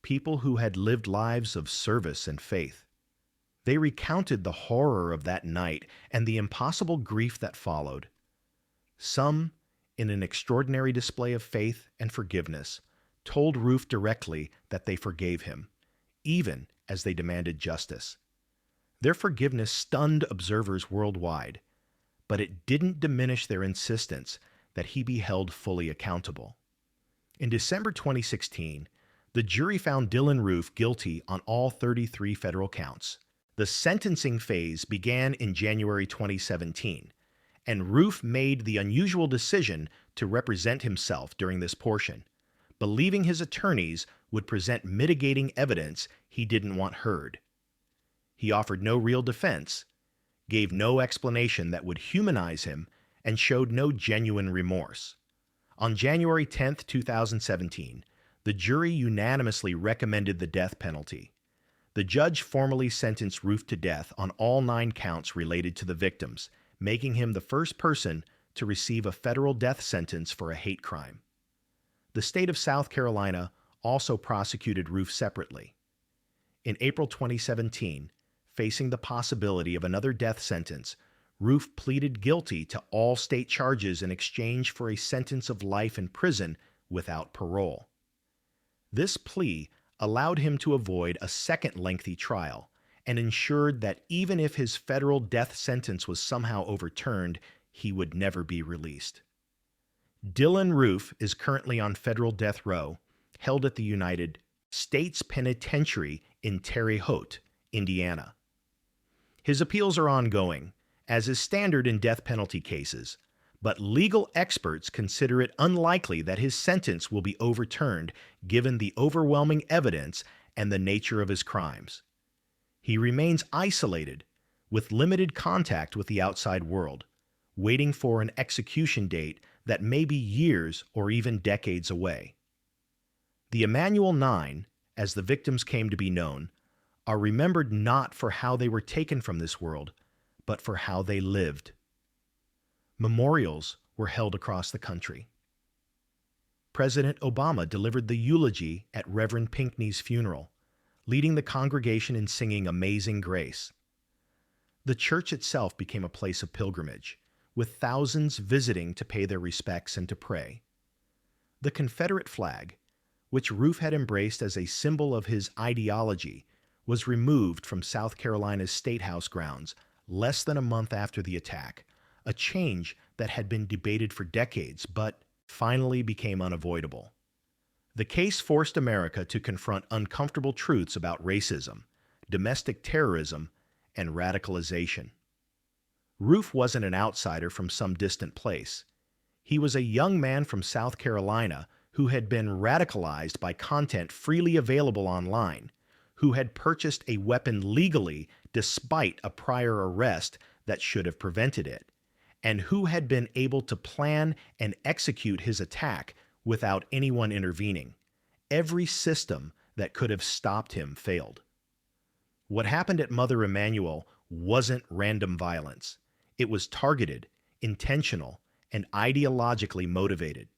people who had lived lives of service and faith. They recounted the horror of that night and the impossible grief that followed. Some, in an extraordinary display of faith and forgiveness, told Roof directly that they forgave him, even as they demanded justice. Their forgiveness stunned observers worldwide, but it didn't diminish their insistence that he be held fully accountable. In December 2016, the jury found Dylann Roof guilty on all 33 federal counts. The sentencing phase began in January 2017, and Roof made the unusual decision to represent himself during this portion, believing his attorneys would present mitigating evidence he didn't want heard. He offered no real defense, gave no explanation that would humanize him, and showed no genuine remorse. On January 10, 2017, the jury unanimously recommended the death penalty. The judge formally sentenced Roof to death on all 9 counts related to the victims, making him the first person to receive a federal death sentence for a hate crime. The state of South Carolina also prosecuted Roof separately. In April 2017, facing the possibility of another death sentence, Roof pleaded guilty to all state charges in exchange for a sentence of life in prison without parole. This plea allowed him to avoid a second lengthy trial and ensured that even if his federal death sentence was somehow overturned, he would never be released. Dylann Roof is currently on federal death row, held at the United States Penitentiary in Terre Haute, Indiana. His appeals are ongoing, as is standard in death penalty cases, but legal experts consider it unlikely that his sentence will be overturned given the overwhelming evidence and the nature of his crimes. He remains isolated, with limited contact with the outside world, waiting for an execution date that may be years or even decades away. The Emanuel 9, as the victims came to be known, are remembered not for how they were taken from this world, but for how they lived. Memorials were held across the country. President Obama delivered the eulogy at Reverend Pinckney's funeral, leading the congregation in singing Amazing Grace. The church itself became a place of pilgrimage, with thousands visiting to pay their respects and to pray. The Confederate flag, which Roof had embraced as a symbol of his ideology, was removed from South Carolina's State House grounds less than a month after the attack, a change that had been debated for decades but finally became unavoidable. The case forced America to confront uncomfortable truths about racism, domestic terrorism, and radicalization. Roof wasn't an outsider from some distant place. He was a young man from South Carolina who had been radicalized by content freely available online, who had purchased a weapon legally despite a prior arrest that should have prevented it, and who had been able to plan and execute his attack without anyone intervening. Every system that could have stopped him failed. What happened at Mother Emanuel wasn't random violence. It was targeted, intentional, and ideologically motivated.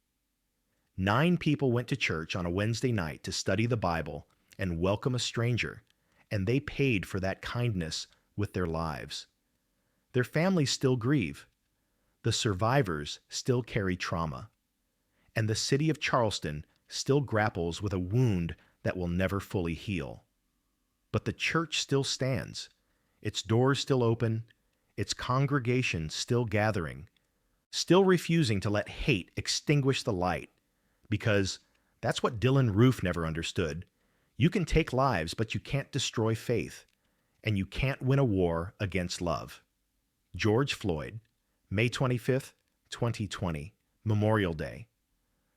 9 people went to church on a Wednesday night to study the Bible and welcome a stranger, and they paid for that kindness with their lives. Their families still grieve. The survivors still carry trauma. And the city of Charleston still grapples with a wound that will never fully heal. But the church still stands, its doors still open, its congregation still gathering, still refusing to let hate extinguish the light, because that's what Dylan Roof never understood. You can take lives, but you can't destroy faith, and you can't win a war against love. George Floyd, May 25th, 2020, Memorial Day.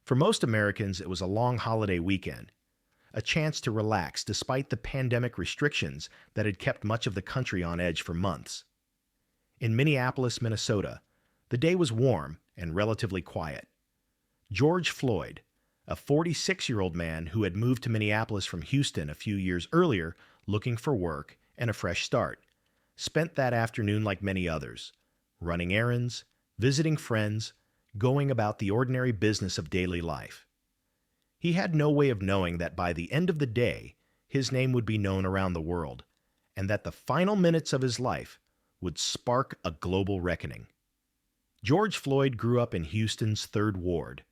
For most Americans, it was a long holiday weekend, a chance to relax despite the pandemic restrictions that had kept much of the country on edge for months. In Minneapolis, Minnesota, the day was warm and relatively quiet. George Floyd, a 46-year-old man who had moved to Minneapolis from Houston a few years earlier looking for work and a fresh start, spent that afternoon like many others, running errands, visiting friends, going about the ordinary business of daily life. He had no way of knowing that by the end of the day, his name would be known around the world, and that the final minutes of his life would spark a global reckoning. George Floyd grew up in Houston's 3rd Ward,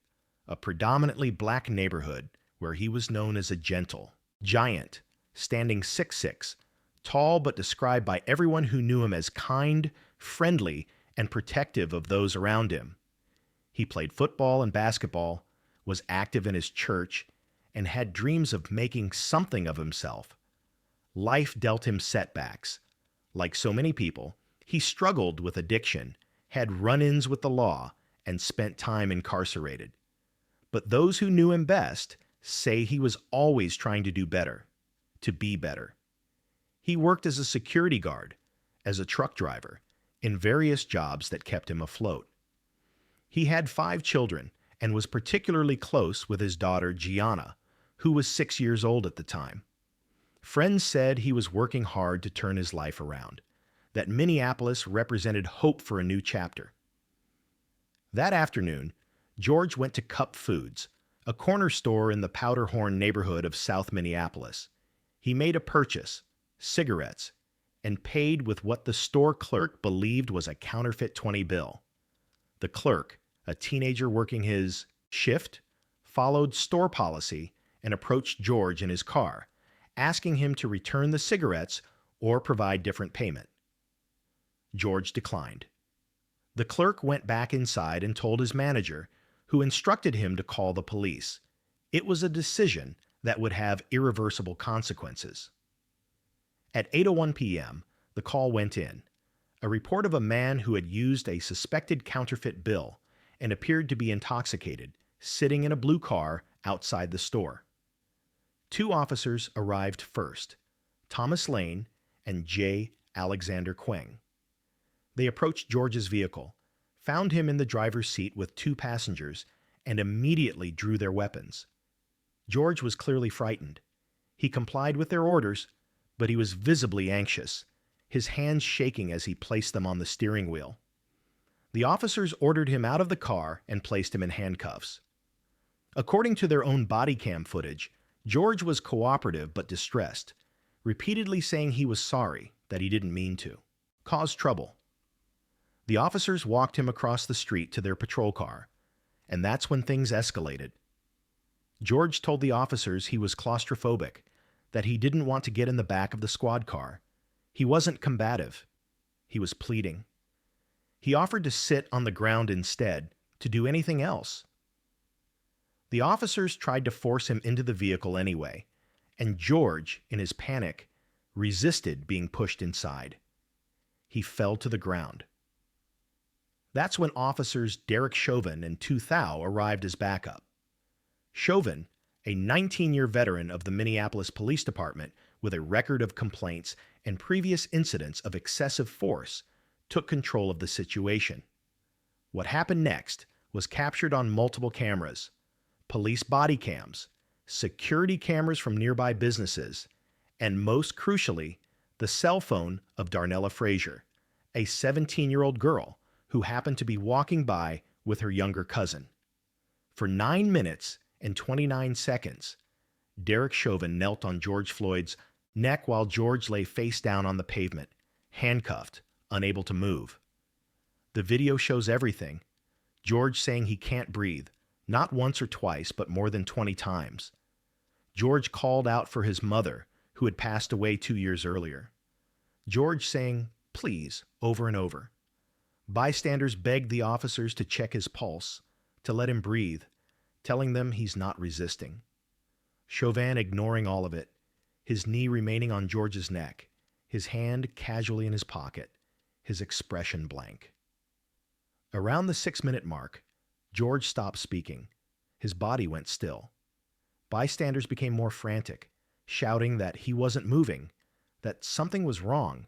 a predominantly black neighborhood where he was known as a gentle giant, standing 6'6", tall but described by everyone who knew him as kind, friendly, and protective of those around him. He played football and basketball, was active in his church, and had dreams of making something of himself. Life dealt him setbacks. Like so many people, he struggled with addiction, had run-ins with the law, and spent time incarcerated. But those who knew him best say he was always trying to do better, to be better. He worked as a security guard, as a truck driver, in various jobs that kept him afloat. He had 5 children and was particularly close with his daughter Gianna, who was 6 years old at the time. Friends said he was working hard to turn his life around, that Minneapolis represented hope for a new chapter. That afternoon, George went to Cup Foods, a corner store in the Powderhorn neighborhood of South Minneapolis. He made a purchase, cigarettes, and paid with what the store clerk believed was a counterfeit 20 bill. The clerk, a teenager working his shift, followed store policy and approached George in his car, asking him to return the cigarettes or provide different payment. George declined. The clerk went back inside and told his manager, who instructed him to call the police. It was a decision that would have irreversible consequences. At 8:01 p.m., the call went in, a report of a man who had used a suspected counterfeit bill and appeared to be intoxicated, sitting in a blue car outside the store. 2 officers arrived first, Thomas Lane and J. Alexander Queng. They approached George's vehicle, found him in the driver's seat with 2 passengers, and immediately drew their weapons. George was clearly frightened. He complied with their orders, but he was visibly anxious, his hands shaking as he placed them on the steering wheel. The officers ordered him out of the car and placed him in handcuffs. According to their own bodycam footage, George was cooperative but distressed, repeatedly saying he was sorry, that he didn't mean to. Caused trouble. The officers walked him across the street to their patrol car, and that's when things escalated. George told the officers he was claustrophobic, that he didn't want to get in the back of the squad car. He wasn't combative. He was pleading. He offered to sit on the ground instead, to do anything else. The officers tried to force him into the vehicle anyway, and George, in his panic, resisted being pushed inside. He fell to the ground. That's when officers Derek Chauvin and Tu Thao arrived as backup. Chauvin, a 19-year veteran of the Minneapolis Police Department, with a record of complaints and previous incidents of excessive force, took control of the situation. What happened next was captured on multiple cameras: police body cams, security cameras from nearby businesses, and most crucially, the cell phone of Darnella Frazier, a 17-year-old girl who happened to be walking by with her younger cousin. For 9 minutes and 29 seconds, Derek Chauvin knelt on George Floyd's neck while George lay face down on the pavement, handcuffed, unable to move. The video shows everything. George saying he can't breathe, not once or twice, but more than 20 times. George called out for his mother, who had passed away 2 years earlier. George saying, "Please," over and over. Bystanders begged the officers to check his pulse, to let him breathe, telling them he's not resisting. Chauvin ignoring all of it, his knee remaining on George's neck, his hand casually in his pocket, his expression blank. Around the 6-minute mark, George stopped speaking. His body went still. Bystanders became more frantic, shouting that he wasn't moving, that something was wrong.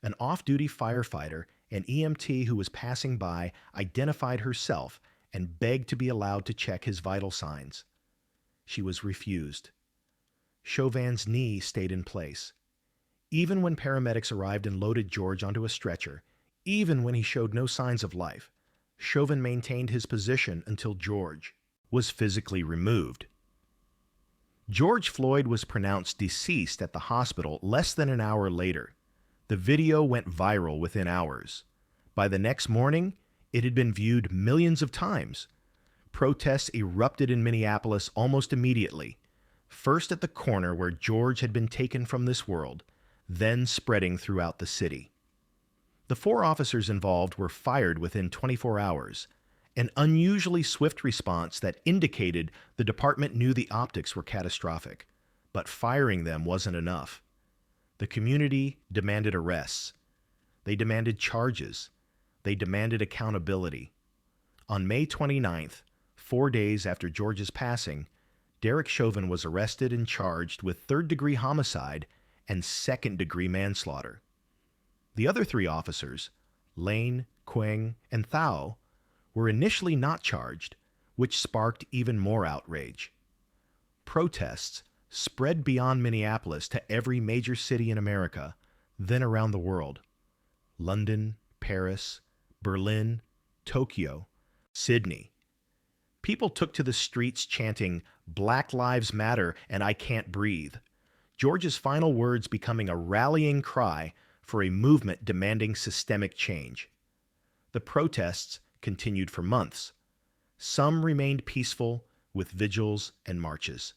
An off-duty firefighter, an EMT who was passing by, identified herself and begged to be allowed to check his vital signs. She was refused. Chauvin's knee stayed in place. Even when paramedics arrived and loaded George onto a stretcher, even when he showed no signs of life, Chauvin maintained his position until George was physically removed. George Floyd was pronounced deceased at the hospital less than an hour later. The video went viral within hours. By the next morning, it had been viewed millions of times. Protests erupted in Minneapolis almost immediately, first at the corner where George had been taken from this world, then spreading throughout the city. The 4 officers involved were fired within 24 hours, an unusually swift response that indicated the department knew the optics were catastrophic, but firing them wasn't enough. The community demanded arrests. They demanded charges. They demanded accountability. On May 29th, 4 days after George's passing, Derek Chauvin was arrested and charged with third-degree homicide and second-degree manslaughter. The other 3 officers, Lane, Quang, and Thao, were initially not charged, which sparked even more outrage. Protests spread beyond Minneapolis to every major city in America, then around the world. London, Paris, Berlin, Tokyo, Sydney. People took to the streets chanting, "Black Lives Matter" and "I can't breathe," George's final words becoming a rallying cry for a movement demanding systemic change. The protests continued for months. Some remained peaceful, with vigils and marches.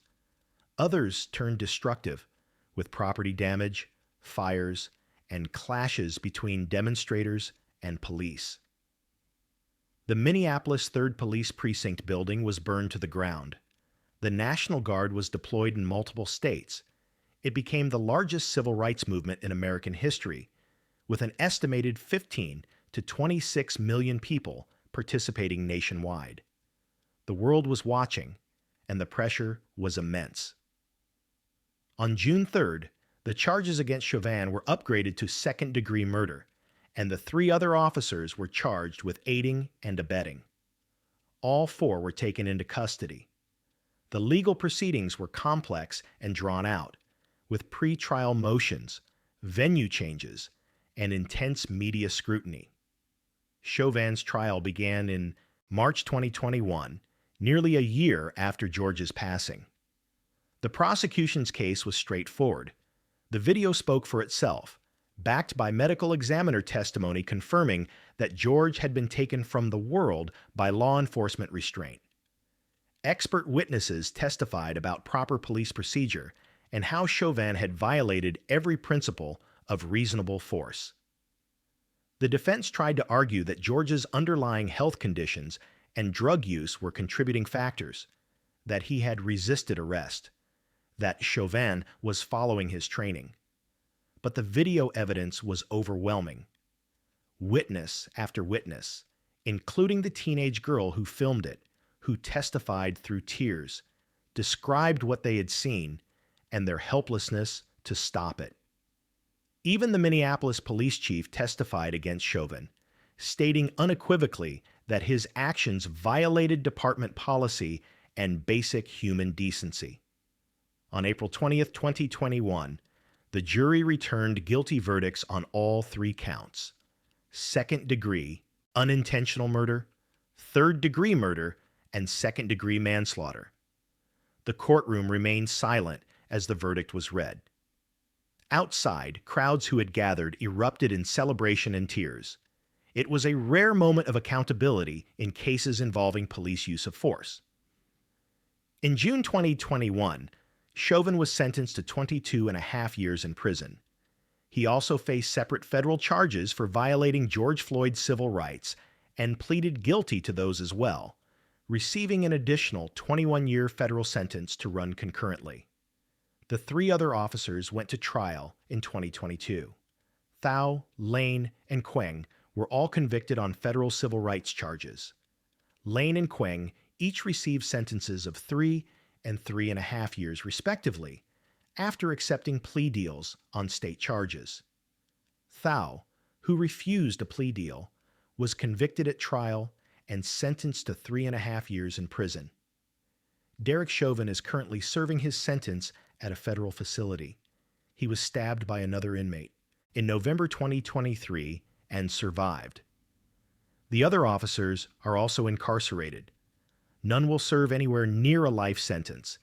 Others turned destructive, with property damage, fires, and clashes between demonstrators and police. The Minneapolis 3rd Police Precinct building was burned to the ground. The National Guard was deployed in multiple states. It became the largest civil rights movement in American history, with an estimated 15 to 26 million people participating nationwide. The world was watching, and the pressure was immense. On June 3rd, the charges against Chauvin were upgraded to second-degree murder, and the 3 other officers were charged with aiding and abetting. All 4 were taken into custody. The legal proceedings were complex and drawn out, with pre-trial motions, venue changes, and intense media scrutiny. Chauvin's trial began in March 2021, nearly a year after George's passing. The prosecution's case was straightforward. The video spoke for itself, backed by medical examiner testimony confirming that George had been taken from the world by law enforcement restraint. Expert witnesses testified about proper police procedure and how Chauvin had violated every principle of reasonable force. The defense tried to argue that George's underlying health conditions and drug use were contributing factors, that he had resisted arrest, that Chauvin was following his training. But the video evidence was overwhelming. Witness after witness, including the teenage girl who filmed it, who testified through tears, described what they had seen and their helplessness to stop it. Even the Minneapolis police chief testified against Chauvin, stating unequivocally that his actions violated department policy and basic human decency. On April 20th, 2021, the jury returned guilty verdicts on all 3 counts: second-degree, unintentional murder, third-degree murder, and second-degree manslaughter. The courtroom remained silent as the verdict was read. Outside, crowds who had gathered erupted in celebration and tears. It was a rare moment of accountability in cases involving police use of force. In June 2021, Chauvin was sentenced to 22.5 years in prison. He also faced separate federal charges for violating George Floyd's civil rights and pleaded guilty to those as well, receiving an additional 21-year federal sentence to run concurrently. The 3 other officers went to trial in 2022. Thao, Lane, and Queng were all convicted on federal civil rights charges. Lane and Queng each received sentences of 3 and 3.5 years respectively, after accepting plea deals on state charges. Thao, who refused a plea deal, was convicted at trial and sentenced to 3.5 years in prison. Derek Chauvin is currently serving his sentence at a federal facility. He was stabbed by another inmate in November 2023 and survived. The other officers are also incarcerated. None will serve anywhere near a life sentence,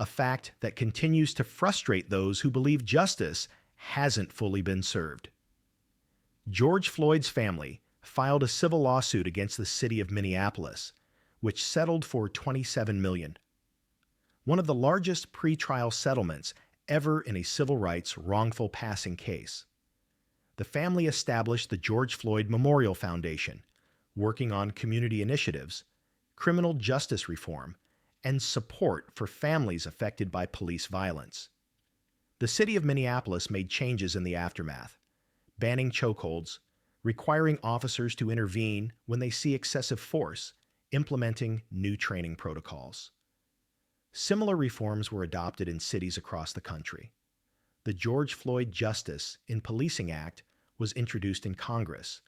a fact that continues to frustrate those who believe justice hasn't fully been served. George Floyd's family filed a civil lawsuit against the city of Minneapolis, which settled for $27 million. One of the largest pretrial settlements ever in a civil rights wrongful passing case. The family established the George Floyd Memorial Foundation, working on community initiatives, criminal justice reform, and support for families affected by police violence. The city of Minneapolis made changes in the aftermath, banning chokeholds, requiring officers to intervene when they see excessive force, implementing new training protocols. Similar reforms were adopted in cities across the country. The George Floyd Justice in Policing Act was introduced in Congress,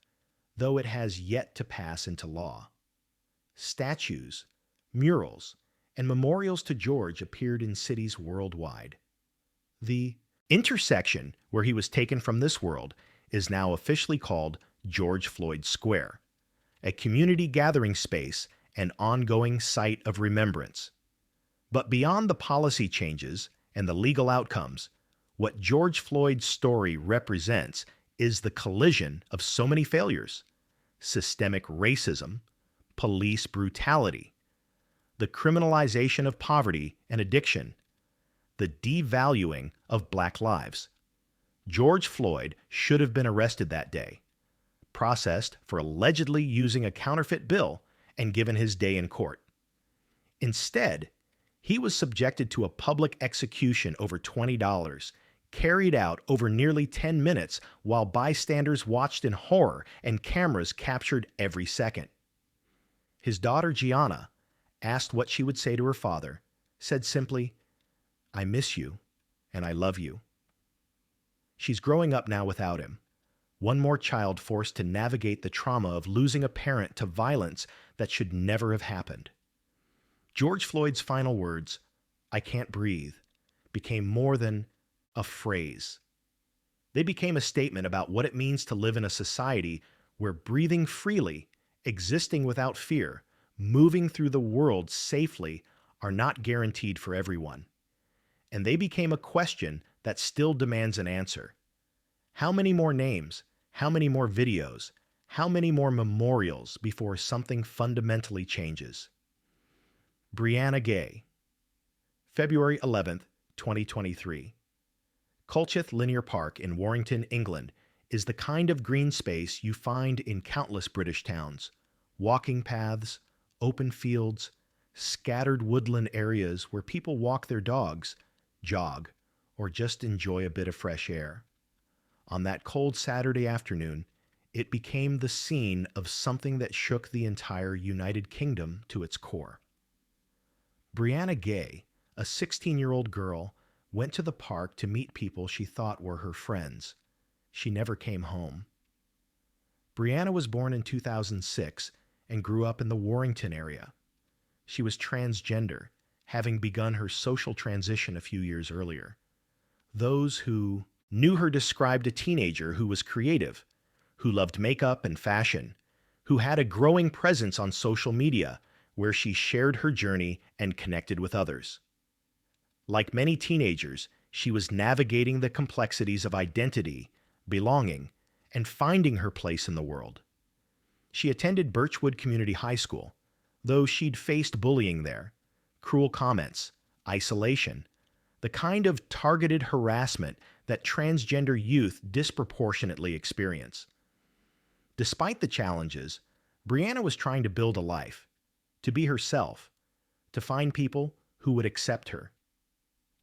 though it has yet to pass into law. Statues, murals, and memorials to George appeared in cities worldwide. The intersection where he was taken from this world is now officially called George Floyd Square, a community gathering space and ongoing site of remembrance. But beyond the policy changes and the legal outcomes, what George Floyd's story represents is the collision of so many failures: systemic racism, police brutality, the criminalization of poverty and addiction, the devaluing of Black lives. George Floyd should have been arrested that day, processed for allegedly using a counterfeit bill, and given his day in court. Instead, he was subjected to a public execution over $20, carried out over nearly 10 minutes while bystanders watched in horror and cameras captured every second. His daughter, Gianna, asked what she would say to her father, said simply, "I miss you and I love you." She's growing up now without him, one more child forced to navigate the trauma of losing a parent to violence that should never have happened. George Floyd's final words, "I can't breathe," became more than a phrase. They became a statement about what it means to live in a society where breathing freely, existing without fear, moving through the world safely are not guaranteed for everyone. And they became a question that still demands an answer. How many more names, how many more videos, how many more memorials before something fundamentally changes? Brianna Gay, February 11th, 2023. Culcheth Linear Park in Warrington, England, is the kind of green space you find in countless British towns: walking paths, open fields, scattered woodland areas where people walk their dogs, jog, or just enjoy a bit of fresh air. On that cold Saturday afternoon, it became the scene of something that shook the entire United Kingdom to its core. Brianna Gay, a 16-year-old girl, went to the park to meet people she thought were her friends. She never came home. Brianna was born in 2006 and grew up in the Warrington area. She was transgender, having begun her social transition a few years earlier. Those who knew her described a teenager who was creative, who loved makeup and fashion, who had a growing presence on social media where she shared her journey and connected with others. Like many teenagers, she was navigating the complexities of identity, belonging, and finding her place in the world. She attended Birchwood Community High School, though she'd faced bullying there, cruel comments, isolation, the kind of targeted harassment that transgender youth disproportionately experience. Despite the challenges, Brianna was trying to build a life, to be herself, to find people who would accept her.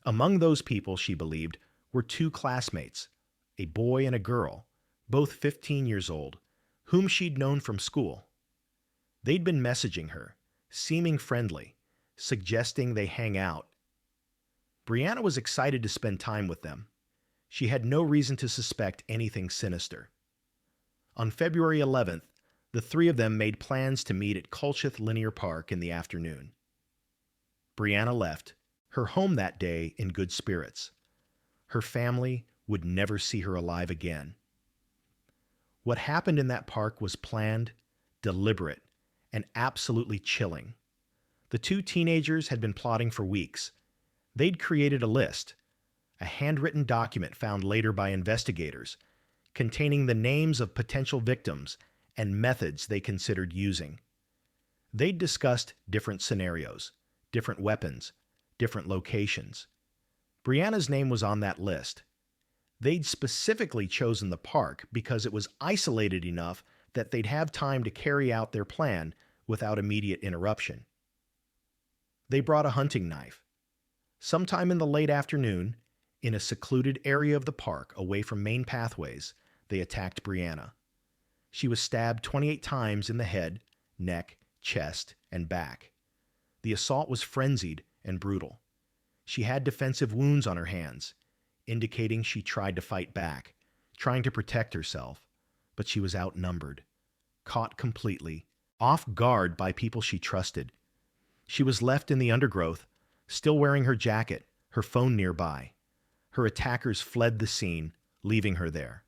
Among those people, she believed, were two classmates, a boy and a girl, both 15 years old, whom she'd known from school. They'd been messaging her, seeming friendly, suggesting they hang out. Brianna was excited to spend time with them. She had no reason to suspect anything sinister. On February 11th, the three of them made plans to meet at Colchith Linear Park in the afternoon. Brianna left her home that day in good spirits. Her family would never see her alive again. What happened in that park was planned, deliberate, and absolutely chilling. The two teenagers had been plotting for weeks. They'd created a list, a handwritten document found later by investigators, containing the names of potential victims and methods they considered using. They'd discussed different scenarios, different weapons, different locations. Brianna's name was on that list. They'd specifically chosen the park because it was isolated enough that they'd have time to carry out their plan without immediate interruption. They brought a hunting knife. Sometime in the late afternoon, in a secluded area of the park away from main pathways, they attacked Brianna. She was stabbed 28 times in the head, neck, chest, and back. The assault was frenzied and brutal. She had defensive wounds on her hands, indicating she tried to fight back, trying to protect herself, but she was outnumbered, caught completely, off guard by people she trusted. She was left in the undergrowth, still wearing her jacket, her phone nearby. Her attackers fled the scene, leaving her there.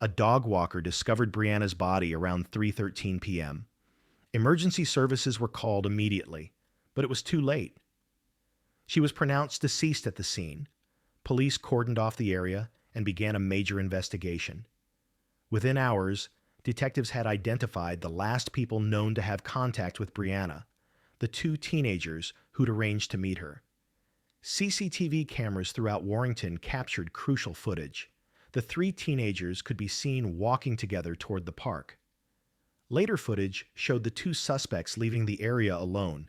A dog walker discovered Brianna's body around 3:13 p.m. Emergency services were called immediately, but it was too late. She was pronounced deceased at the scene. Police cordoned off the area and began a major investigation. Within hours, detectives had identified the last people known to have contact with Brianna, the two teenagers who'd arranged to meet her. CCTV cameras throughout Warrington captured crucial footage. The three teenagers could be seen walking together toward the park. Later footage showed the two suspects leaving the area alone,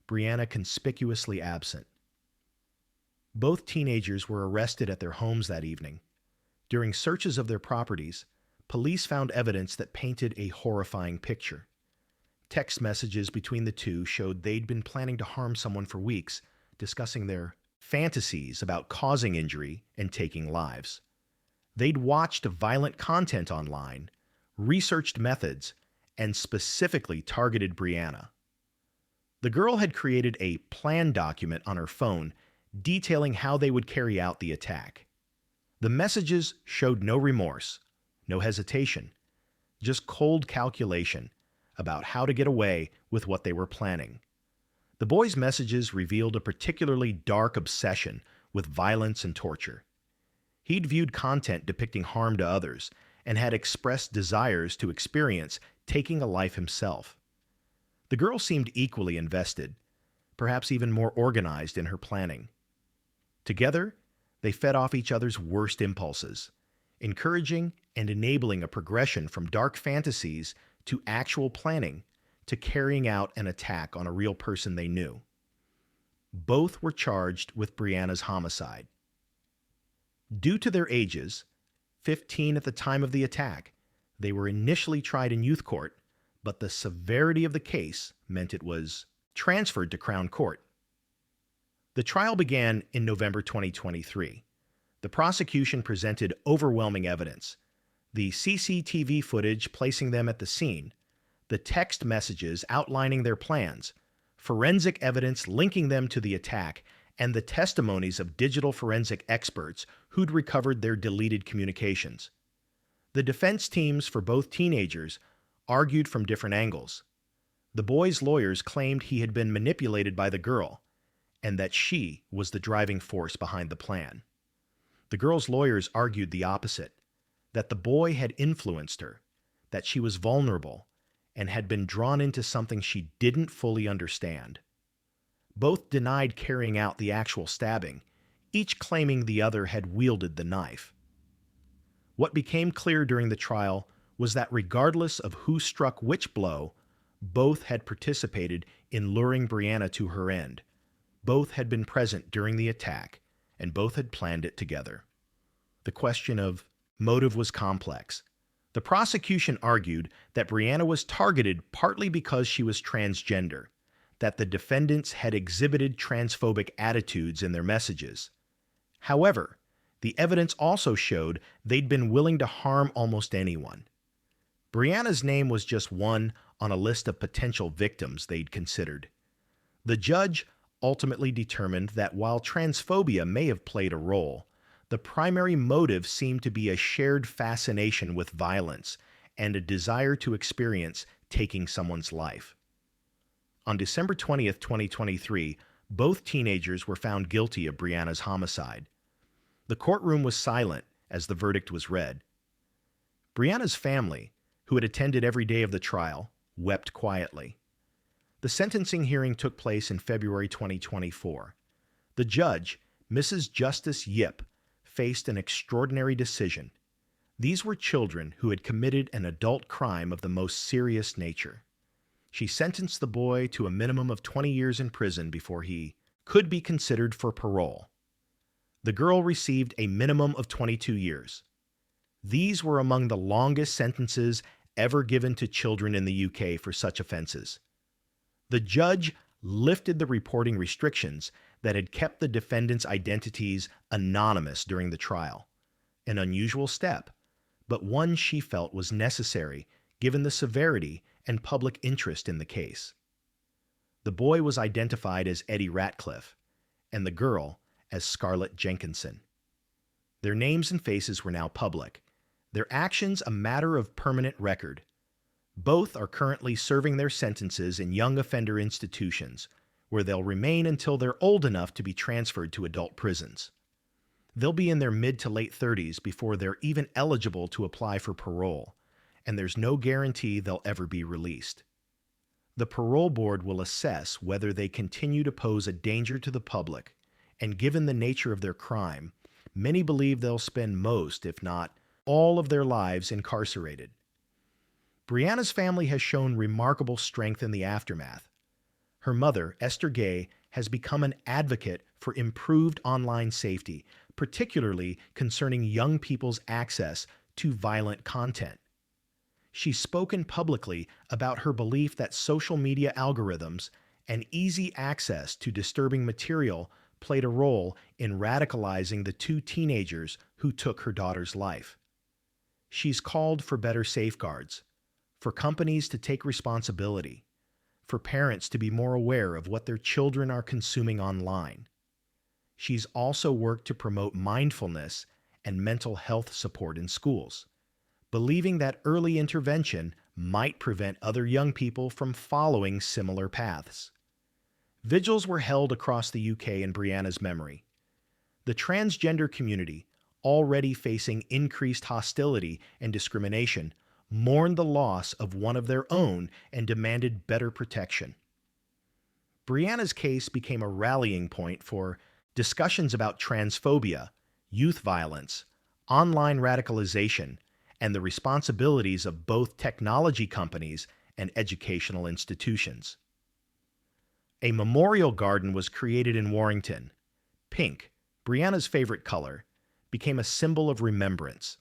Brianna conspicuously absent. Both teenagers were arrested at their homes that evening. During searches of their properties, police found evidence that painted a horrifying picture. Text messages between the two showed they'd been planning to harm someone for weeks, discussing their fantasies about causing injury and taking lives. They'd watched violent content online, researched methods, and specifically targeted Brianna. The girl had created a plan document on her phone detailing how they would carry out the attack. The messages showed no remorse, no hesitation, just cold calculation about how to get away with what they were planning. The boy's messages revealed a particularly dark obsession with violence and torture. He'd viewed content depicting harm to others and had expressed desires to experience taking a life himself. The girl seemed equally invested, perhaps even more organized in her planning. Together, they fed off each other's worst impulses, encouraging and enabling a progression from dark fantasies to actual planning to carrying out an attack on a real person they knew. Both were charged with Brianna's homicide. Due to their ages, 15 at the time of the attack, they were initially tried in youth court, but the severity of the case meant it was transferred to Crown Court. The trial began in November 2023. The prosecution presented overwhelming evidence: the CCTV footage placing them at the scene, the text messages outlining their plans, forensic evidence linking them to the attack, and the testimonies of digital forensic experts who'd recovered their deleted communications. The defense teams for both teenagers argued from different angles. The boy's lawyers claimed he had been manipulated by the girl, and that she was the driving force behind the plan. The girl's lawyers argued the opposite, that the boy had influenced her, that she was vulnerable, and had been drawn into something she didn't fully understand. Both denied carrying out the actual stabbing, each claiming the other had wielded the knife. What became clear during the trial was that regardless of who struck which blow, both had participated in luring Brianna to her end. Both had been present during the attack, and both had planned it together. The question of motive was complex. The prosecution argued that Brianna was targeted partly because she was transgender, that the defendants had exhibited transphobic attitudes in their messages. However, the evidence also showed they'd been willing to harm almost anyone. Brianna's name was just one on a list of potential victims they'd considered. The judge ultimately determined that while transphobia may have played a role, the primary motive seemed to be a shared fascination with violence and a desire to experience taking someone's life. On December 20th, 2023, both teenagers were found guilty of Brianna's homicide. The courtroom was silent as the verdict was read. Brianna's family, who had attended every day of the trial, wept quietly. The sentencing hearing took place in February 2024. The judge, Mrs. Justice Yip, faced an extraordinary decision. These were children who had committed an adult crime of the most serious nature. She sentenced the boy to a minimum of 20 years in prison before he could be considered for parole. The girl received a minimum of 22 years. These were among the longest sentences ever given to children in the UK for such offenses. The judge lifted the reporting restrictions that had kept the defendants' identities anonymous during the trial, an unusual step, but one she felt was necessary given the severity and public interest in the case. The boy was identified as Eddie Ratcliffe, and the girl as Scarlett Jenkinson. Their names and faces were now public, their actions a matter of permanent record. Both are currently serving their sentences in young offender institutions, where they'll remain until they're old enough to be transferred to adult prisons. They'll be in their mid to late 30s before they're even eligible to apply for parole, and there's no guarantee they'll ever be released. The parole board will assess whether they continue to pose a danger to the public, and given the nature of their crime, many believe they'll spend most, if not all, of their lives incarcerated. Brianna's family has shown remarkable strength in the aftermath. Her mother, Esther Gay, has become an advocate for improved online safety, particularly concerning young people's access to violent content. She's spoken publicly about her belief that social media algorithms and easy access to disturbing material played a role in radicalizing the two teenagers who took her daughter's life. She's called for better safeguards, for companies to take responsibility, for parents to be more aware of what their children are consuming online. She's also worked to promote mindfulness and mental health support in schools, believing that early intervention might prevent other young people from following similar paths. Vigils were held across the UK in Brianna's memory. The transgender community, already facing increased hostility and discrimination, mourned the loss of one of their own and demanded better protection. Brianna's case became a rallying point for discussions about transphobia, youth violence, online radicalization, and the responsibilities of both technology companies and educational institutions. A memorial garden was created in Warrington. Pink, Brianna's favorite color, became a symbol of remembrance.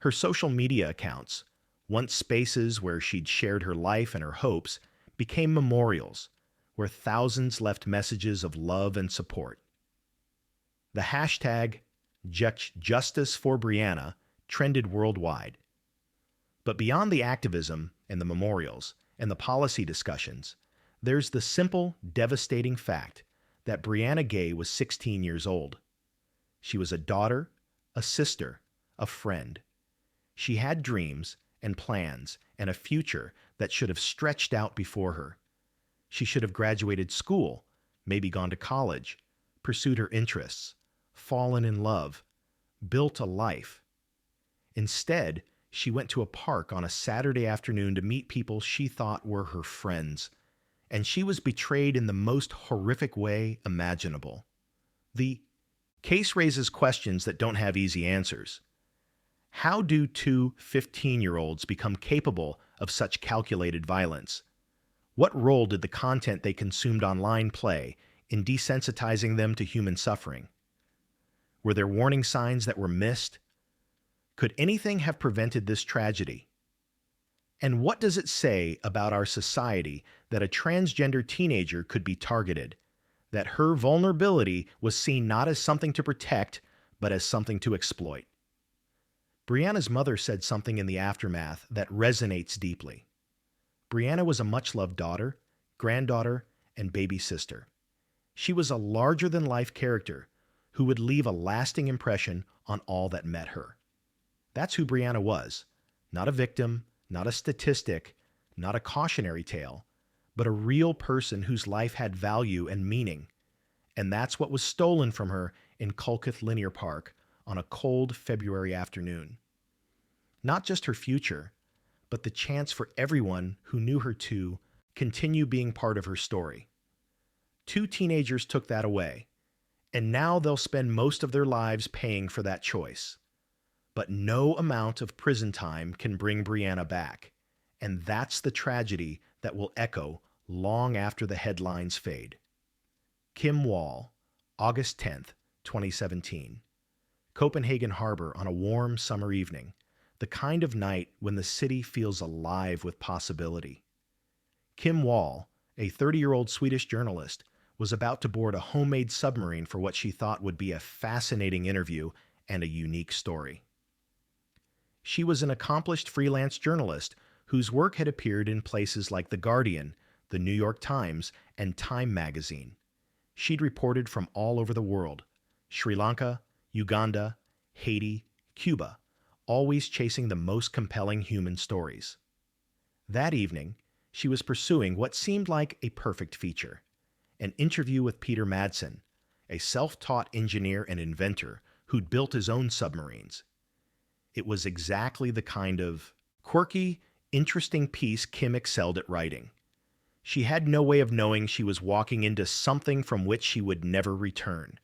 Her social media accounts, once spaces where she'd shared her life and her hopes, became memorials, where thousands left messages of love and support. The hashtag Justice for Brianna trended worldwide. But beyond the activism and the memorials and the policy discussions, there's the simple, devastating fact that Brianna Gay was 16 years old. She was a daughter, a sister, a friend. She had dreams and plans and a future that should have stretched out before her. She should have graduated school, maybe gone to college, pursued her interests, fallen in love, built a life. Instead, she went to a park on a Saturday afternoon to meet people she thought were her friends, and she was betrayed in the most horrific way imaginable. The case raises questions that don't have easy answers. How do two 15-year-olds become capable of such calculated violence? What role did the content they consumed online play in desensitizing them to human suffering? Were there warning signs that were missed? Could anything have prevented this tragedy? And what does it say about our society that a transgender teenager could be targeted, that her vulnerability was seen not as something to protect, but as something to exploit? Brianna's mother said something in the aftermath that resonates deeply. Brianna was a much-loved daughter, granddaughter, and baby sister. She was a larger-than-life character who would leave a lasting impression on all that met her. That's who Brianna was, not a victim, not a statistic, not a cautionary tale, but a real person whose life had value and meaning. And that's what was stolen from her in Colquitt Linear Park on a cold February afternoon. Not just her future, but the chance for everyone who knew her to continue being part of her story. Two teenagers took that away, and now they'll spend most of their lives paying for that choice. But no amount of prison time can bring Brianna back, and that's the tragedy that will echo long after the headlines fade. Kim Wall, August 10th, 2017. Copenhagen Harbor on a warm summer evening, the kind of night when the city feels alive with possibility. Kim Wall, a 30-year-old Swedish journalist, was about to board a homemade submarine for what she thought would be a fascinating interview and a unique story. She was an accomplished freelance journalist whose work had appeared in places like The Guardian, The New York Times, and Time magazine. She'd reported from all over the world: Sri Lanka, Uganda, Haiti, Cuba, always chasing the most compelling human stories. That evening, she was pursuing what seemed like a perfect feature: an interview with Peter Madsen, a self-taught engineer and inventor who'd built his own submarines. It was exactly the kind of quirky, interesting piece Kim excelled at writing. She had no way of knowing she was walking into something from which she would never return.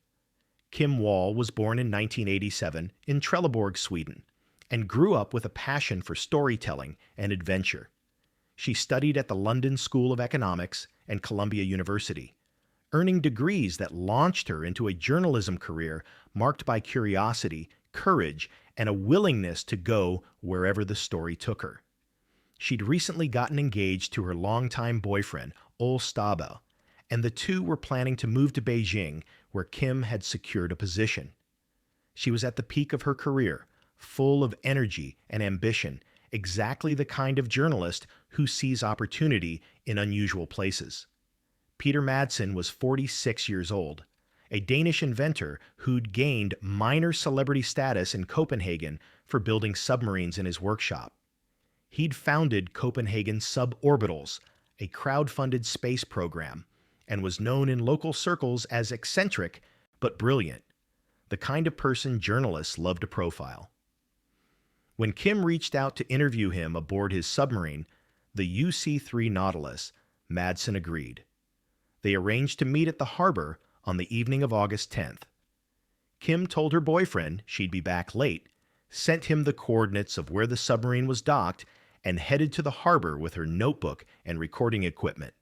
Kim Wall was born in 1987 in Trelleborg, Sweden, and grew up with a passion for storytelling and adventure. She studied at the London School of Economics and Columbia University, earning degrees that launched her into a journalism career marked by curiosity, courage, and a willingness to go wherever the story took her. She'd recently gotten engaged to her longtime boyfriend, Ol Staba, and the two were planning to move to Beijing, where Kim had secured a position. She was at the peak of her career, full of energy and ambition, exactly the kind of journalist who sees opportunity in unusual places. Peter Madsen was 46 years old, a Danish inventor who'd gained minor celebrity status in Copenhagen for building submarines in his workshop. He'd founded Copenhagen Suborbitals, a crowd-funded space program, and was known in local circles as eccentric but brilliant, the kind of person journalists love to profile. When Kim reached out to interview him aboard his submarine, the UC-3 Nautilus, Madsen agreed. They arranged to meet at the harbor on the evening of August 10th. Kim told her boyfriend she'd be back late, sent him the coordinates of where the submarine was docked, and headed to the harbor with her notebook and recording equipment.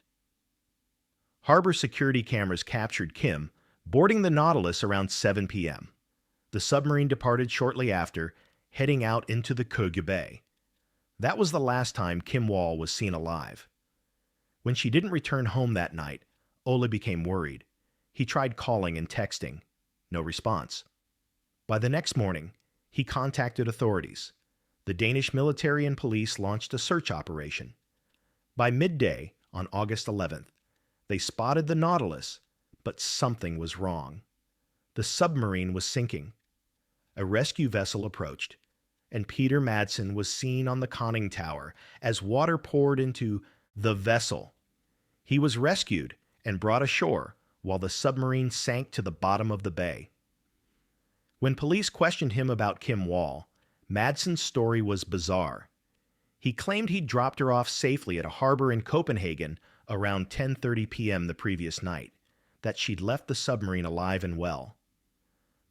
Harbor security cameras captured Kim boarding the Nautilus around 7 p.m. The submarine departed shortly after, heading out into the Køge Bay. That was the last time Kim Wall was seen alive. When she didn't return home that night, Ole became worried. He tried calling and texting. No response. By the next morning, he contacted authorities. The Danish military and police launched a search operation. By midday on August 11th, they spotted the Nautilus, but something was wrong. The submarine was sinking. A rescue vessel approached, and Peter Madsen was seen on the conning tower as water poured into the vessel. He was rescued and brought ashore while the submarine sank to the bottom of the bay. When police questioned him about Kim Wall, Madsen's story was bizarre. He claimed he'd dropped her off safely at a harbor in Copenhagen around 10:30 p.m. the previous night, that she'd left the submarine alive and well.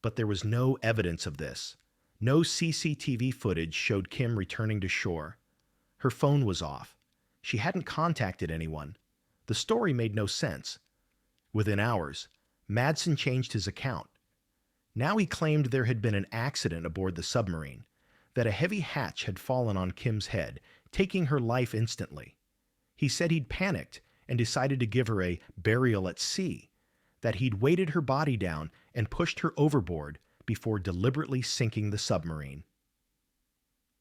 But there was no evidence of this. No CCTV footage showed Kim returning to shore. Her phone was off. She hadn't contacted anyone. The story made no sense. Within hours, Madsen changed his account. Now he claimed there had been an accident aboard the submarine, that a heavy hatch had fallen on Kim's head, taking her life instantly. He said he'd panicked and decided to give her a burial at sea, that he'd weighted her body down and pushed her overboard before deliberately sinking the submarine.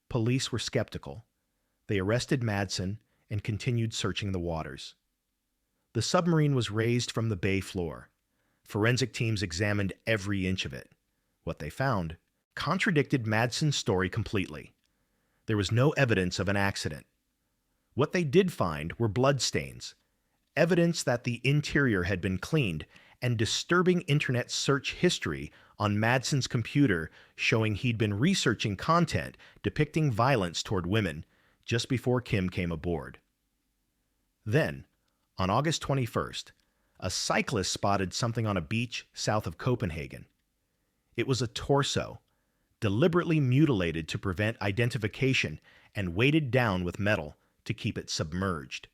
Police were skeptical. They arrested Madsen and continued searching the waters. The submarine was raised from the bay floor. Forensic teams examined every inch of it. What they found contradicted Madsen's story completely. There was no evidence of an accident. What they did find were bloodstains, evidence that the interior had been cleaned, and disturbing internet search history on Madsen's computer showing he'd been researching content depicting violence toward women just before Kim came aboard. Then, on August 21st, a cyclist spotted something on a beach south of Copenhagen. It was a torso, deliberately mutilated to prevent identification and weighted down with metal to keep it submerged.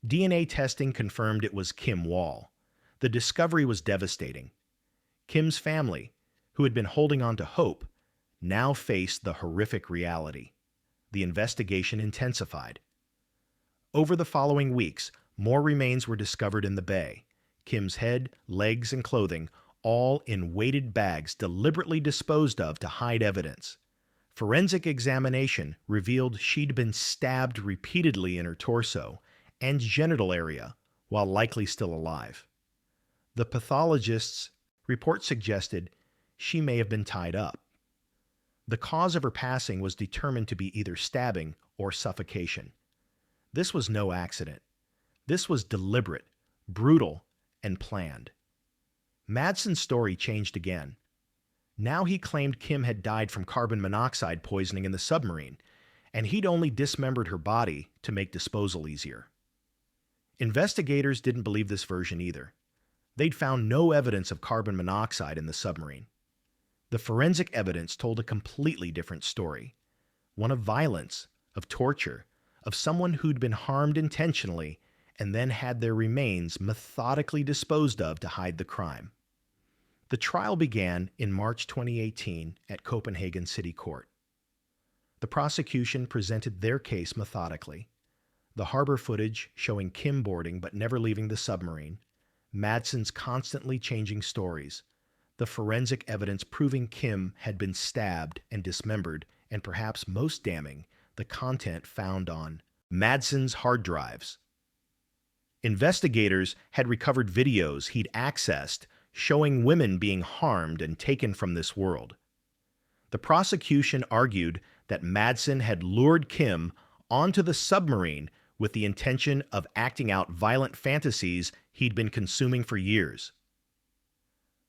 DNA testing confirmed it was Kim Wall. The discovery was devastating. Kim's family, who had been holding on to hope, now faced the horrific reality. The investigation intensified. Over the following weeks, more remains were discovered in the bay. Kim's head, legs, and clothing, all in weighted bags deliberately disposed of to hide evidence. Forensic examination revealed she'd been stabbed repeatedly in her torso and genital area while likely still alive. The pathologist's report suggested she may have been tied up. The cause of her passing was determined to be either stabbing or suffocation. This was no accident. This was deliberate, brutal, and planned. Madsen's story changed again. Now he claimed Kim had died from carbon monoxide poisoning in the submarine, and he'd only dismembered her body to make disposal easier. Investigators didn't believe this version either. They'd found no evidence of carbon monoxide in the submarine. The forensic evidence told a completely different story, one of violence, of torture, of someone who'd been harmed intentionally and then had their remains methodically disposed of to hide the crime. The trial began in March 2018 at Copenhagen City Court. The prosecution presented their case methodically. The harbor footage showing Kim boarding but never leaving the submarine, Madsen's constantly changing stories, the forensic evidence proving Kim had been stabbed and dismembered, and perhaps most damning, the content found on Madsen's hard drives. Investigators had recovered videos he'd accessed showing women being harmed and taken from this world. The prosecution argued that Madsen had lured Kim onto the submarine with the intention of acting out violent fantasies he'd been consuming for years.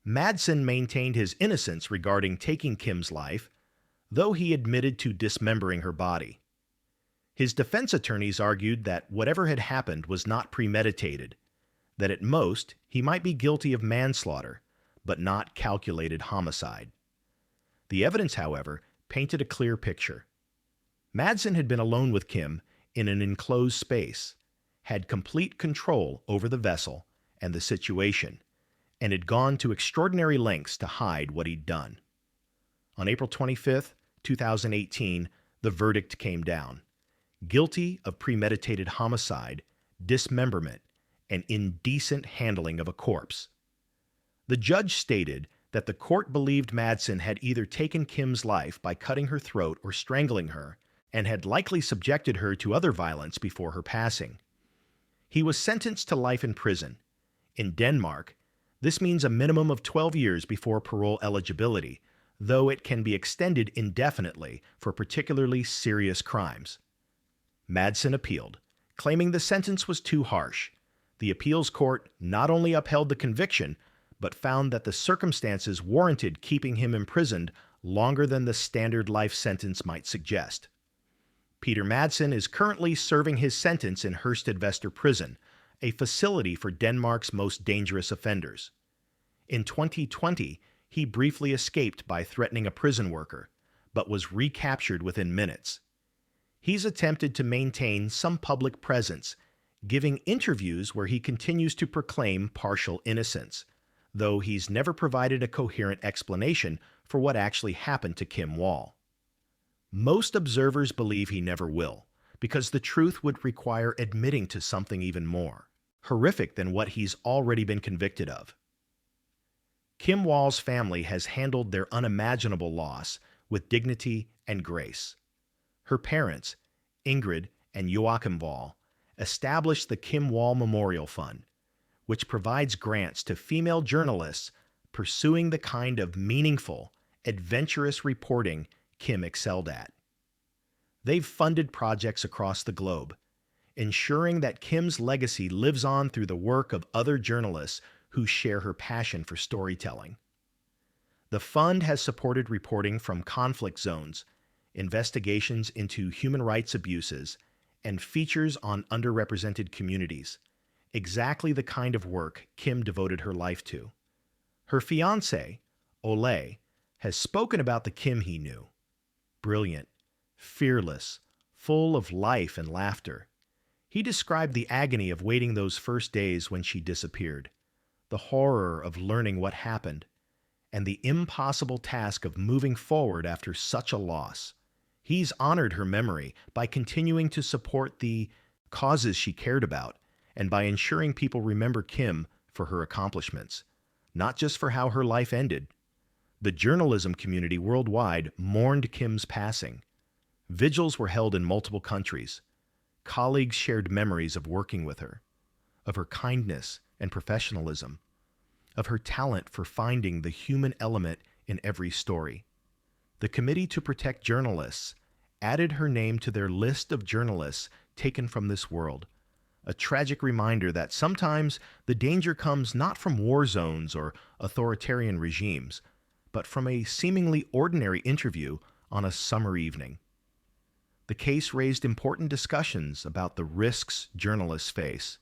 Madsen maintained his innocence regarding taking Kim's life, though he admitted to dismembering her body. His defense attorneys argued that whatever had happened was not premeditated, that at most he might be guilty of manslaughter, but not calculated homicide. The evidence, however, painted a clear picture. Madsen had been alone with Kim in an enclosed space, had complete control over the vessel and the situation, and had gone to extraordinary lengths to hide what he'd done. On April 25, 2018, the verdict came down. Guilty of premeditated homicide, dismemberment, and indecent handling of a corpse. The judge stated that the court believed Madsen had either taken Kim's life by cutting her throat or strangling her, and had likely subjected her to other violence before her passing. He was sentenced to life in prison. In Denmark, this means a minimum of 12 years before parole eligibility, though it can be extended indefinitely for particularly serious crimes. Madsen appealed, claiming the sentence was too harsh. The appeals court not only upheld the conviction, but found that the circumstances warranted keeping him imprisoned longer than the standard life sentence might suggest. Peter Madsen is currently serving his sentence in Herstedvester Prison, a facility for Denmark's most dangerous offenders. In 2020, he briefly escaped by threatening a prison worker, but was recaptured within minutes. He's attempted to maintain some public presence, giving interviews where he continues to proclaim partial innocence, though he's never provided a coherent explanation for what actually happened to Kim Wall. Most observers believe he never will, because the truth would require admitting to something even more horrific than what he's already been convicted of. Kim Wall's family has handled their unimaginable loss with dignity and grace. Her parents, Ingrid and Joachim Wall, established the Kim Wall Memorial Fund, which provides grants to female journalists pursuing the kind of meaningful, adventurous reporting Kim excelled at. They've funded projects across the globe, ensuring that Kim's legacy lives on through the work of other journalists who share her passion for storytelling. The fund has supported reporting from conflict zones, investigations into human rights abuses, and features on underrepresented communities, exactly the kind of work Kim devoted her life to. Her fiancé, Ole, has spoken about the Kim he knew. Brilliant, fearless, full of life and laughter. He described the agony of waiting those first days when she disappeared, the horror of learning what happened, and the impossible task of moving forward after such a loss. He's honored her memory by continuing to support the causes she cared about and by ensuring people remember Kim for her accomplishments, not just for how her life ended. The journalism community worldwide mourned Kim's passing. Vigils were held in multiple countries. Colleagues shared memories of working with her, of her kindness and professionalism, of her talent for finding the human element in every story. The Committee to Protect Journalists added her name to their list of journalists taken from this world, a tragic reminder that sometimes the danger comes not from war zones or authoritarian regimes, but from a seemingly ordinary interview on a summer evening. The case raised important discussions about the risks journalists face,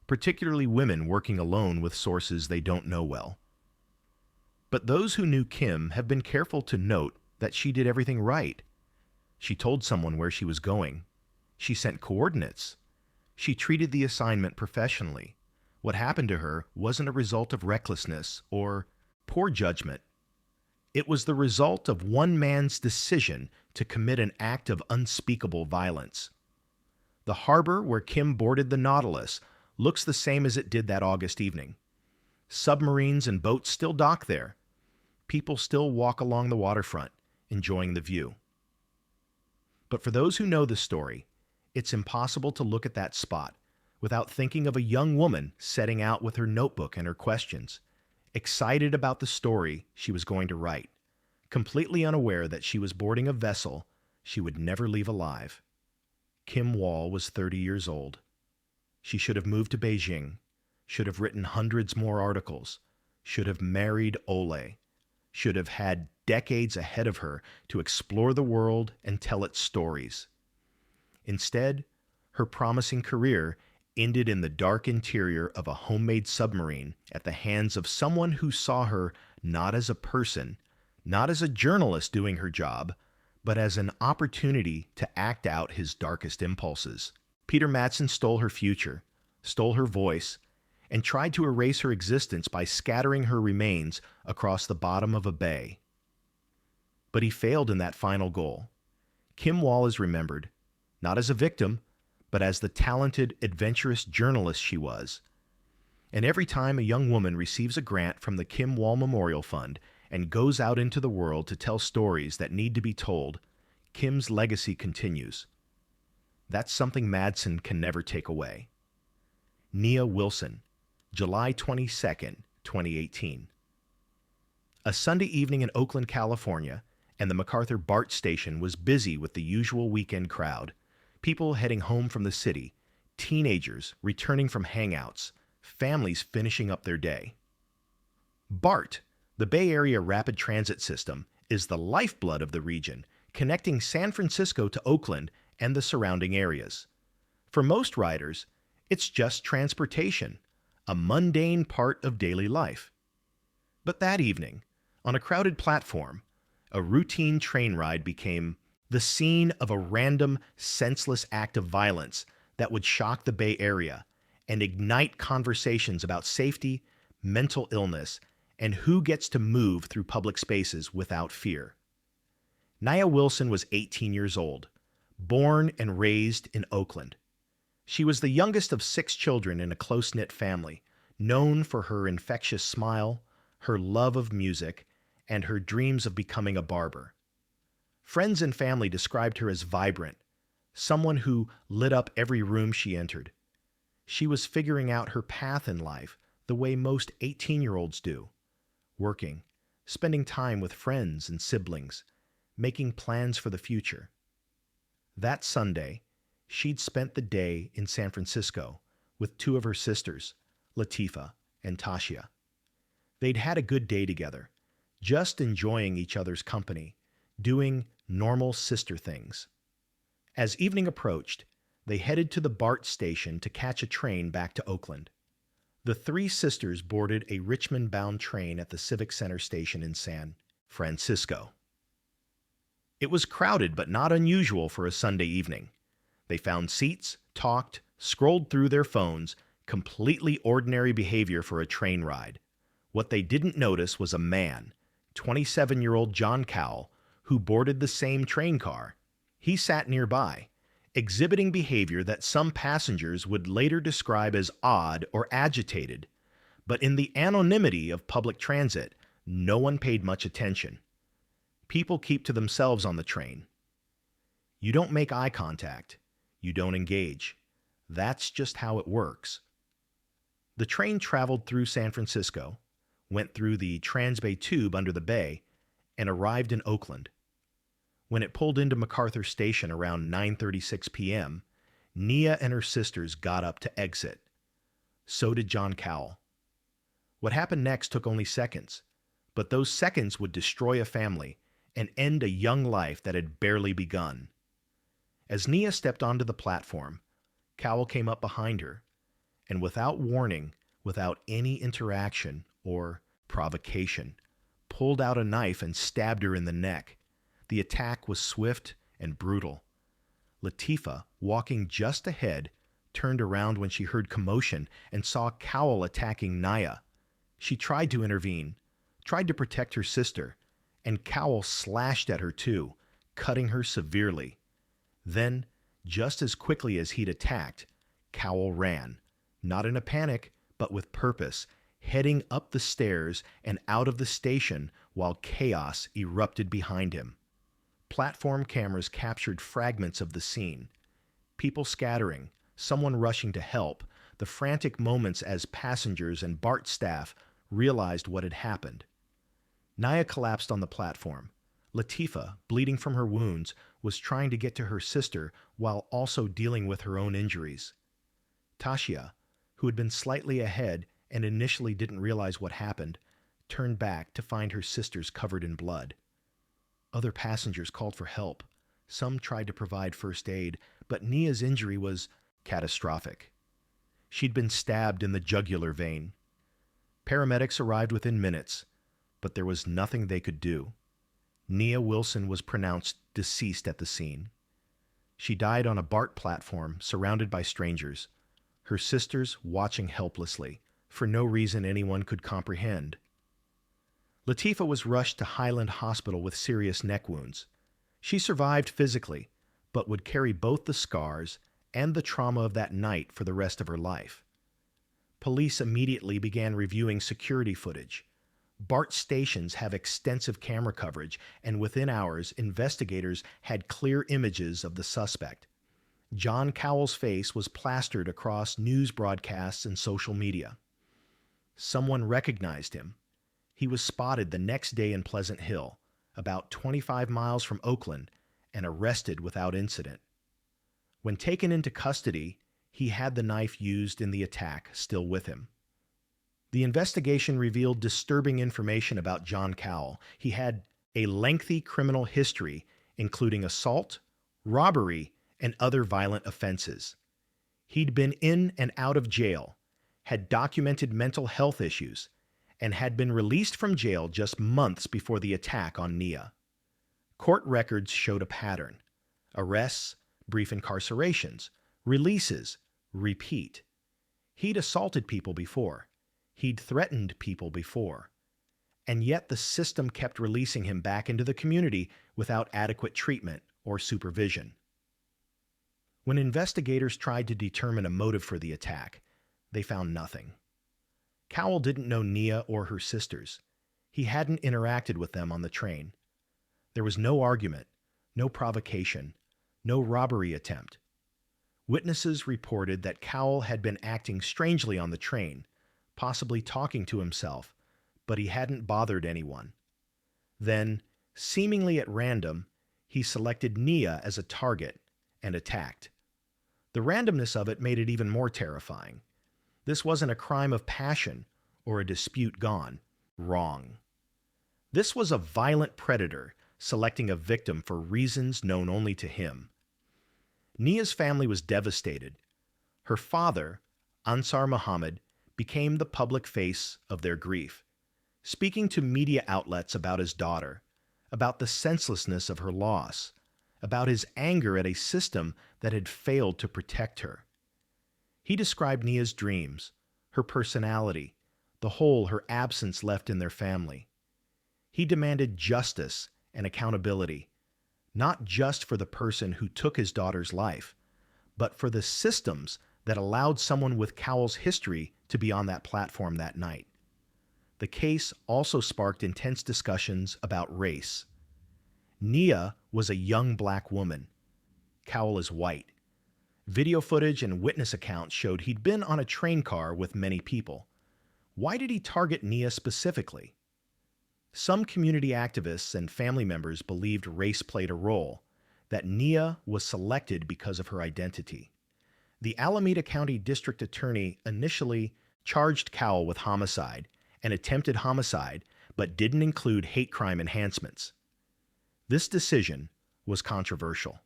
particularly women working alone with sources they don't know well. But those who knew Kim have been careful to note that she did everything right. She told someone where she was going. She sent coordinates. She treated the assignment professionally. What happened to her wasn't a result of recklessness or poor judgment. It was the result of one man's decision to commit an act of unspeakable violence. The harbor where Kim boarded the Nautilus looks the same as it did that August evening. Submarines and boats still dock there. People still walk along the waterfront, enjoying the view. But for those who know the story, it's impossible to look at that spot without thinking of a young woman setting out with her notebook and her questions, excited about the story she was going to write, completely unaware that she was boarding a vessel she would never leave alive. Kim Wall was 30 years old. She should have moved to Beijing, should have written hundreds more articles, should have married Ole, should have had decades ahead of her to explore the world and tell its stories. Instead, her promising career ended in the dark interior of a homemade submarine at the hands of someone who saw her not as a person, not as a journalist doing her job, but as an opportunity to act out his darkest impulses. Peter Madsen stole her future, stole her voice, and tried to erase her existence by scattering her remains across the bottom of a bay. But he failed in that final goal. Kim Wall is remembered, not as a victim, but as the talented, adventurous journalist she was, And every time a young woman receives a grant from the Kim Wall Memorial Fund and goes out into the world to tell stories that need to be told, Kim's legacy continues. That's something Madsen can never take away. Nia Wilson, July 22, 2018. A Sunday evening in Oakland, California, and the MacArthur BART station was busy with the usual weekend crowd. People heading home from the city, teenagers returning from hangouts, families finishing up their day. BART, the Bay Area Rapid Transit System, is the lifeblood of the region, connecting San Francisco to Oakland and the surrounding areas. For most riders, it's just transportation, a mundane part of daily life. But that evening, on a crowded platform, a routine train ride became the scene of a random, senseless act of violence that would shock the Bay Area and ignite conversations about safety, mental illness, and who gets to move through public spaces without fear. Nia Wilson was 18 years old, born and raised in Oakland. She was the youngest of 6 children in a close-knit family, known for her infectious smile, her love of music, and her dreams of becoming a barber. Friends and family described her as vibrant, someone who lit up every room she entered. She was figuring out her path in life the way most 18-year-olds do, working, spending time with friends and siblings, making plans for the future. That Sunday, she'd spent the day in San Francisco with 2 of her sisters, Latifah and Tasha. They'd had a good day together, just enjoying each other's company, doing normal sister things. As evening approached, they headed to the BART station to catch a train back to Oakland. The 3 sisters boarded a Richmond-bound train at the Civic Center station in San Francisco. It was crowded but not unusual for a Sunday evening. They found seats, talked, scrolled through their phones, completely ordinary behavior for a train ride. What they didn't notice was a man, 27-year-old John Cowell, who boarded the same train car. He sat nearby, exhibiting behavior that some passengers would later describe as odd or agitated. But in the anonymity of public transit, no one paid much attention. People keep to themselves on the train. You don't make eye contact. You don't engage. That's just how it works. The train traveled through San Francisco, went through the Transbay Tube under the bay, and arrived in Oakland. When it pulled into MacArthur Station around 9:36 p.m., Nia and her sisters got up to exit. So did John Cowell. What happened next took only seconds, but those seconds would destroy a family and end a young life that had barely begun. As Nia stepped onto the platform, Cowell came up behind her, and without warning, without any interaction or provocation, pulled out a knife and stabbed her in the neck. The attack was swift and brutal. Latifah, walking just ahead, turned around when she heard commotion and saw Cowell attacking Nia. She tried to intervene, tried to protect her sister, and Cowell slashed at her too, cutting her severely. Then, just as quickly as he'd attacked, Cowell ran, not in a panic, but with purpose, heading up the stairs and out of the station while chaos erupted behind him. Platform cameras captured fragments of the scene. People scattering, someone rushing to help, the frantic moments as passengers and BART staff realized what had happened. Nia collapsed on the platform. Latifah, bleeding from her wounds, was trying to get to her sister while also dealing with her own injuries. Tasha, who had been slightly ahead and initially didn't realize what happened, turned back to find her sisters covered in blood. Other passengers called for help. Some tried to provide first aid, but Nia's injury was catastrophic. She'd been stabbed in the jugular vein. Paramedics arrived within minutes, but there was nothing they could do. Nia Wilson was pronounced deceased at the scene. She died on a BART platform, surrounded by strangers, her sisters watching helplessly, for no reason anyone could comprehend. Latifah was rushed to Highland Hospital with serious neck wounds. She survived physically, but would carry both the scars and the trauma of that night for the rest of her life. Police immediately began reviewing security footage. BART stations have extensive camera coverage, and within hours, investigators had clear images of the suspect. John Cowell's face was plastered across news broadcasts and social media. Someone recognized him. He was spotted the next day in Pleasant Hill, about 25 miles from Oakland, and arrested without incident. When taken into custody, he had the knife used in the attack still with him. The investigation revealed disturbing information about John Cowell. He had a lengthy criminal history, including assault, robbery, and other violent offenses. He'd been in and out of jail, had documented mental health issues, and had been released from jail just months before the attack on Nia. Court records showed a pattern: arrests, brief incarcerations, releases, repeat. He'd assaulted people before. He'd threatened people before. And yet the system kept releasing him back into the community without adequate treatment or supervision. When investigators tried to determine a motive for the attack, they found nothing. Cowell didn't know Nia or her sisters. He hadn't interacted with them on the train. There was no argument, no provocation, no robbery attempt. Witnesses reported that Cowell had been acting strangely on the train, possibly talking to himself, but he hadn't bothered anyone. Then, seemingly at random, he selected Nia as a target and attacked. The randomness of it made it even more terrifying. This wasn't a crime of passion or a dispute gone wrong. This was a violent predator selecting a victim for reasons known only to him. Nia's family was devastated. Her father, Ansar Muhammad, became the public face of their grief, speaking to media outlets about his daughter, about the senselessness of her loss, about his anger at a system that had failed to protect her. He described Nia's dreams, her personality, the hole her absence left in their family. He demanded justice and accountability, not just for the person who took his daughter's life, but for the systems that allowed someone with Cowell's history to be on that platform that night. The case also sparked intense discussions about race. Nia was a young black woman. Cowell is white. Video footage and witness accounts showed he'd been on a train car with many people. Why did he target Nia specifically? Some community activists and family members believed race played a role, that Nia was selected because of her identity. The Alameda County District Attorney initially charged Cowell with homicide and attempted homicide, but didn't include hate crime enhancements. This decision was controversial.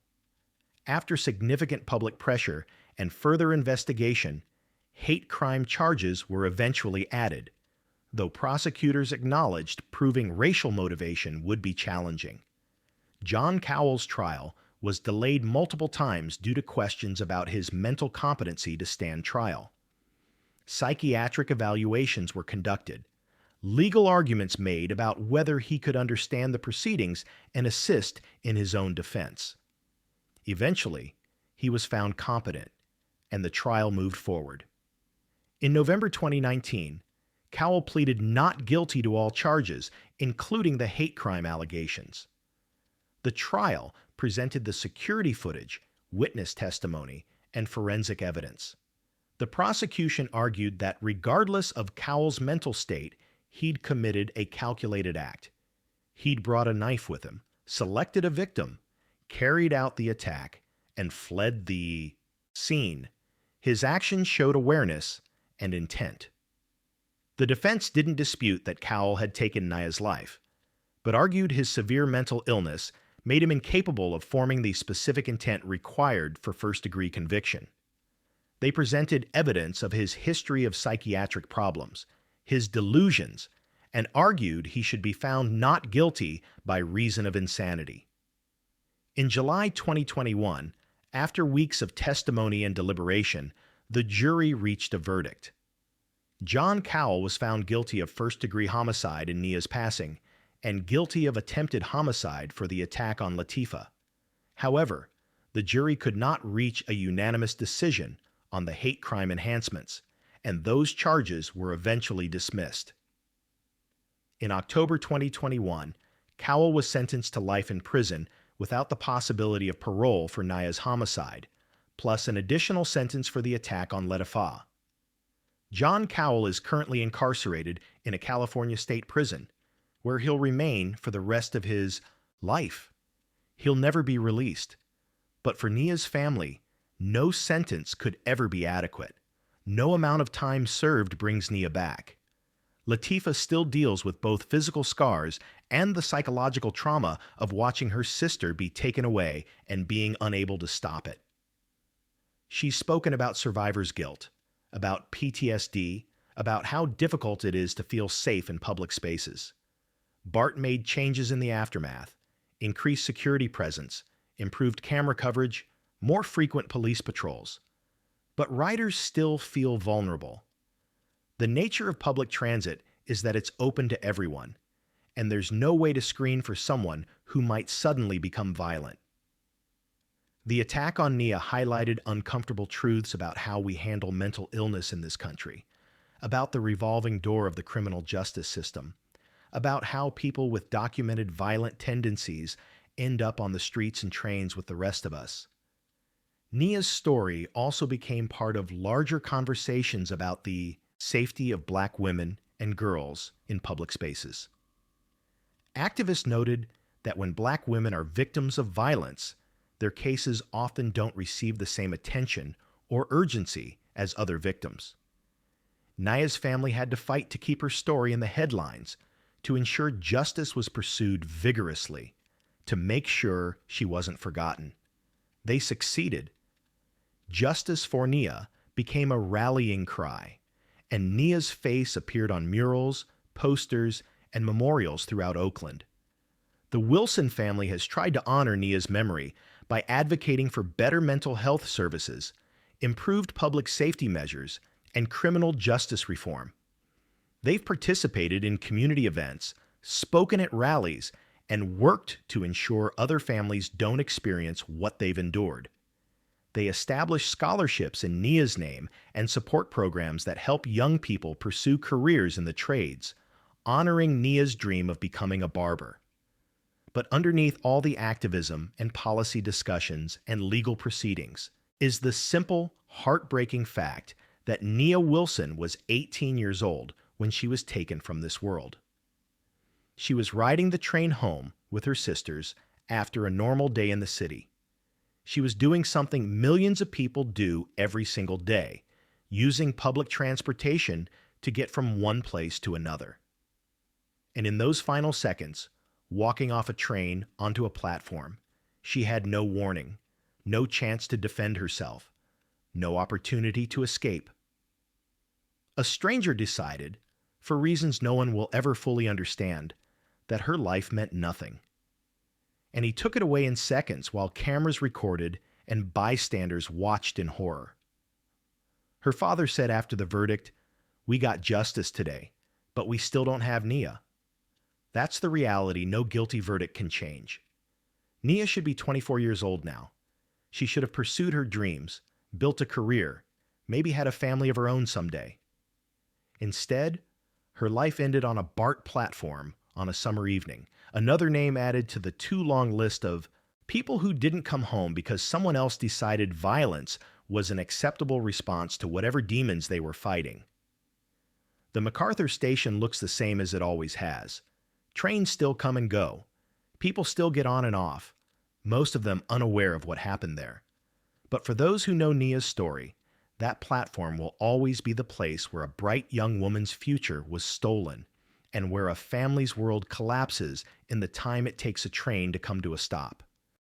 After significant public pressure and further investigation, hate crime charges were eventually added, though prosecutors acknowledged proving racial motivation would be challenging. John Cowell's trial was delayed multiple times due to questions about his mental competency to stand trial. Psychiatric evaluations were conducted, legal arguments made about whether he could understand the proceedings and assist in his own defense. Eventually, he was found competent, and the trial moved forward. In November 2019, Cowell pleaded not guilty to all charges, including the hate crime allegations. The trial presented the security footage, witness testimony, and forensic evidence. The prosecution argued that regardless of Cowell's mental state, he'd committed a calculated act. He'd brought a knife with him, selected a victim, carried out the attack, and fled the scene. His actions showed awareness and intent. The defense didn't dispute that Cowell had taken Nia's life, but argued his severe mental illness made him incapable of forming the specific intent required for first-degree conviction. They presented evidence of his history of psychiatric problems, his delusions, and argued he should be found not guilty by reason of insanity. In July 2021, after weeks of testimony and deliberation, the jury reached a verdict. John Cowell was found guilty of first-degree homicide in Nia's passing and guilty of attempted homicide for the attack on Latifah. However, the jury could not reach a unanimous decision on the hate crime enhancements, and those charges were eventually dismissed. In October 2021, Cowell was sentenced to life in prison without the possibility of parole for Nia's homicide, plus an additional sentence for the attack on Letifa. John Cowell is currently incarcerated in a California state prison, where he'll remain for the rest of his life. He'll never be released. But for Nia's family, no sentence could ever be adequate. No amount of time served brings Nia back. Latifa still deals with both physical scars and the psychological trauma of watching her sister be taken away and being unable to stop it. She's spoken about survivor's guilt, about PTSD, about how difficult it is to feel safe in public spaces. Bart made changes in the aftermath, increased security presence, improved camera coverage, more frequent police patrols. But riders still feel vulnerable. The nature of public transit is that it's open to everyone, and there's no way to screen for someone who might suddenly become violent. The attack on Nia highlighted uncomfortable truths about how we handle mental illness in this country, about the revolving door of the criminal justice system, about how people with documented violent tendencies end up on the streets and trains with the rest of us. Nia's story also became part of larger conversations about the safety of Black women and girls in public spaces. Activists noted that when Black women are victims of violence, their cases often don't receive the same attention or urgency as other victims. Nia's family had to fight to keep her story in the headlines, to ensure justice was pursued vigorously, to make sure she wasn't forgotten. They succeeded. Justice for Nia became a rallying cry, and Nia's face appeared on murals, posters, and memorials throughout Oakland. The Wilson family has tried to honor Nia's memory by advocating for better mental health services, improved public safety measures, and criminal justice reform. They've participated in community events, spoken at rallies, and worked to ensure other families don't experience what they've endured. They established scholarships in Nia's name and support programs that help young people pursue careers in the trades, honoring Nia's dream of becoming a barber. But underneath all the activism and policy discussions and legal proceedings is the simple, heartbreaking fact that Nia Wilson was 18 years old when she was taken from this world. She was riding the train home with her sisters after a normal day in the city. She was doing something millions of people do every single day, using public transportation to get from one place to another. And in those final seconds, walking off a train onto a platform, she had no warning, no chance to defend herself, no opportunity to escape. A stranger decided, for reasons no one will ever fully understand, that her life meant nothing. And he took it away in seconds while cameras recorded and bystanders watched in horror. Her father said after the verdict, "We got justice today, but we still don't have Nia." That's the reality no guilty verdict can change. Nia should be 24 years old now. She should have pursued her dreams, built a career, maybe had a family of her own someday. Instead, her life ended on a BART platform on a summer evening, another name added to the too long list of people who didn't come home because someone else decided violence was an acceptable response to whatever demons they were fighting. The MacArthur station looks the same as it always has. Trains still come and go. People still get on and off, most of them unaware of what happened there. But for those who know Nia's story, that platform will always be the place where a bright young woman's future was stolen and where a family's world collapses in the time it takes a train to come to a stop.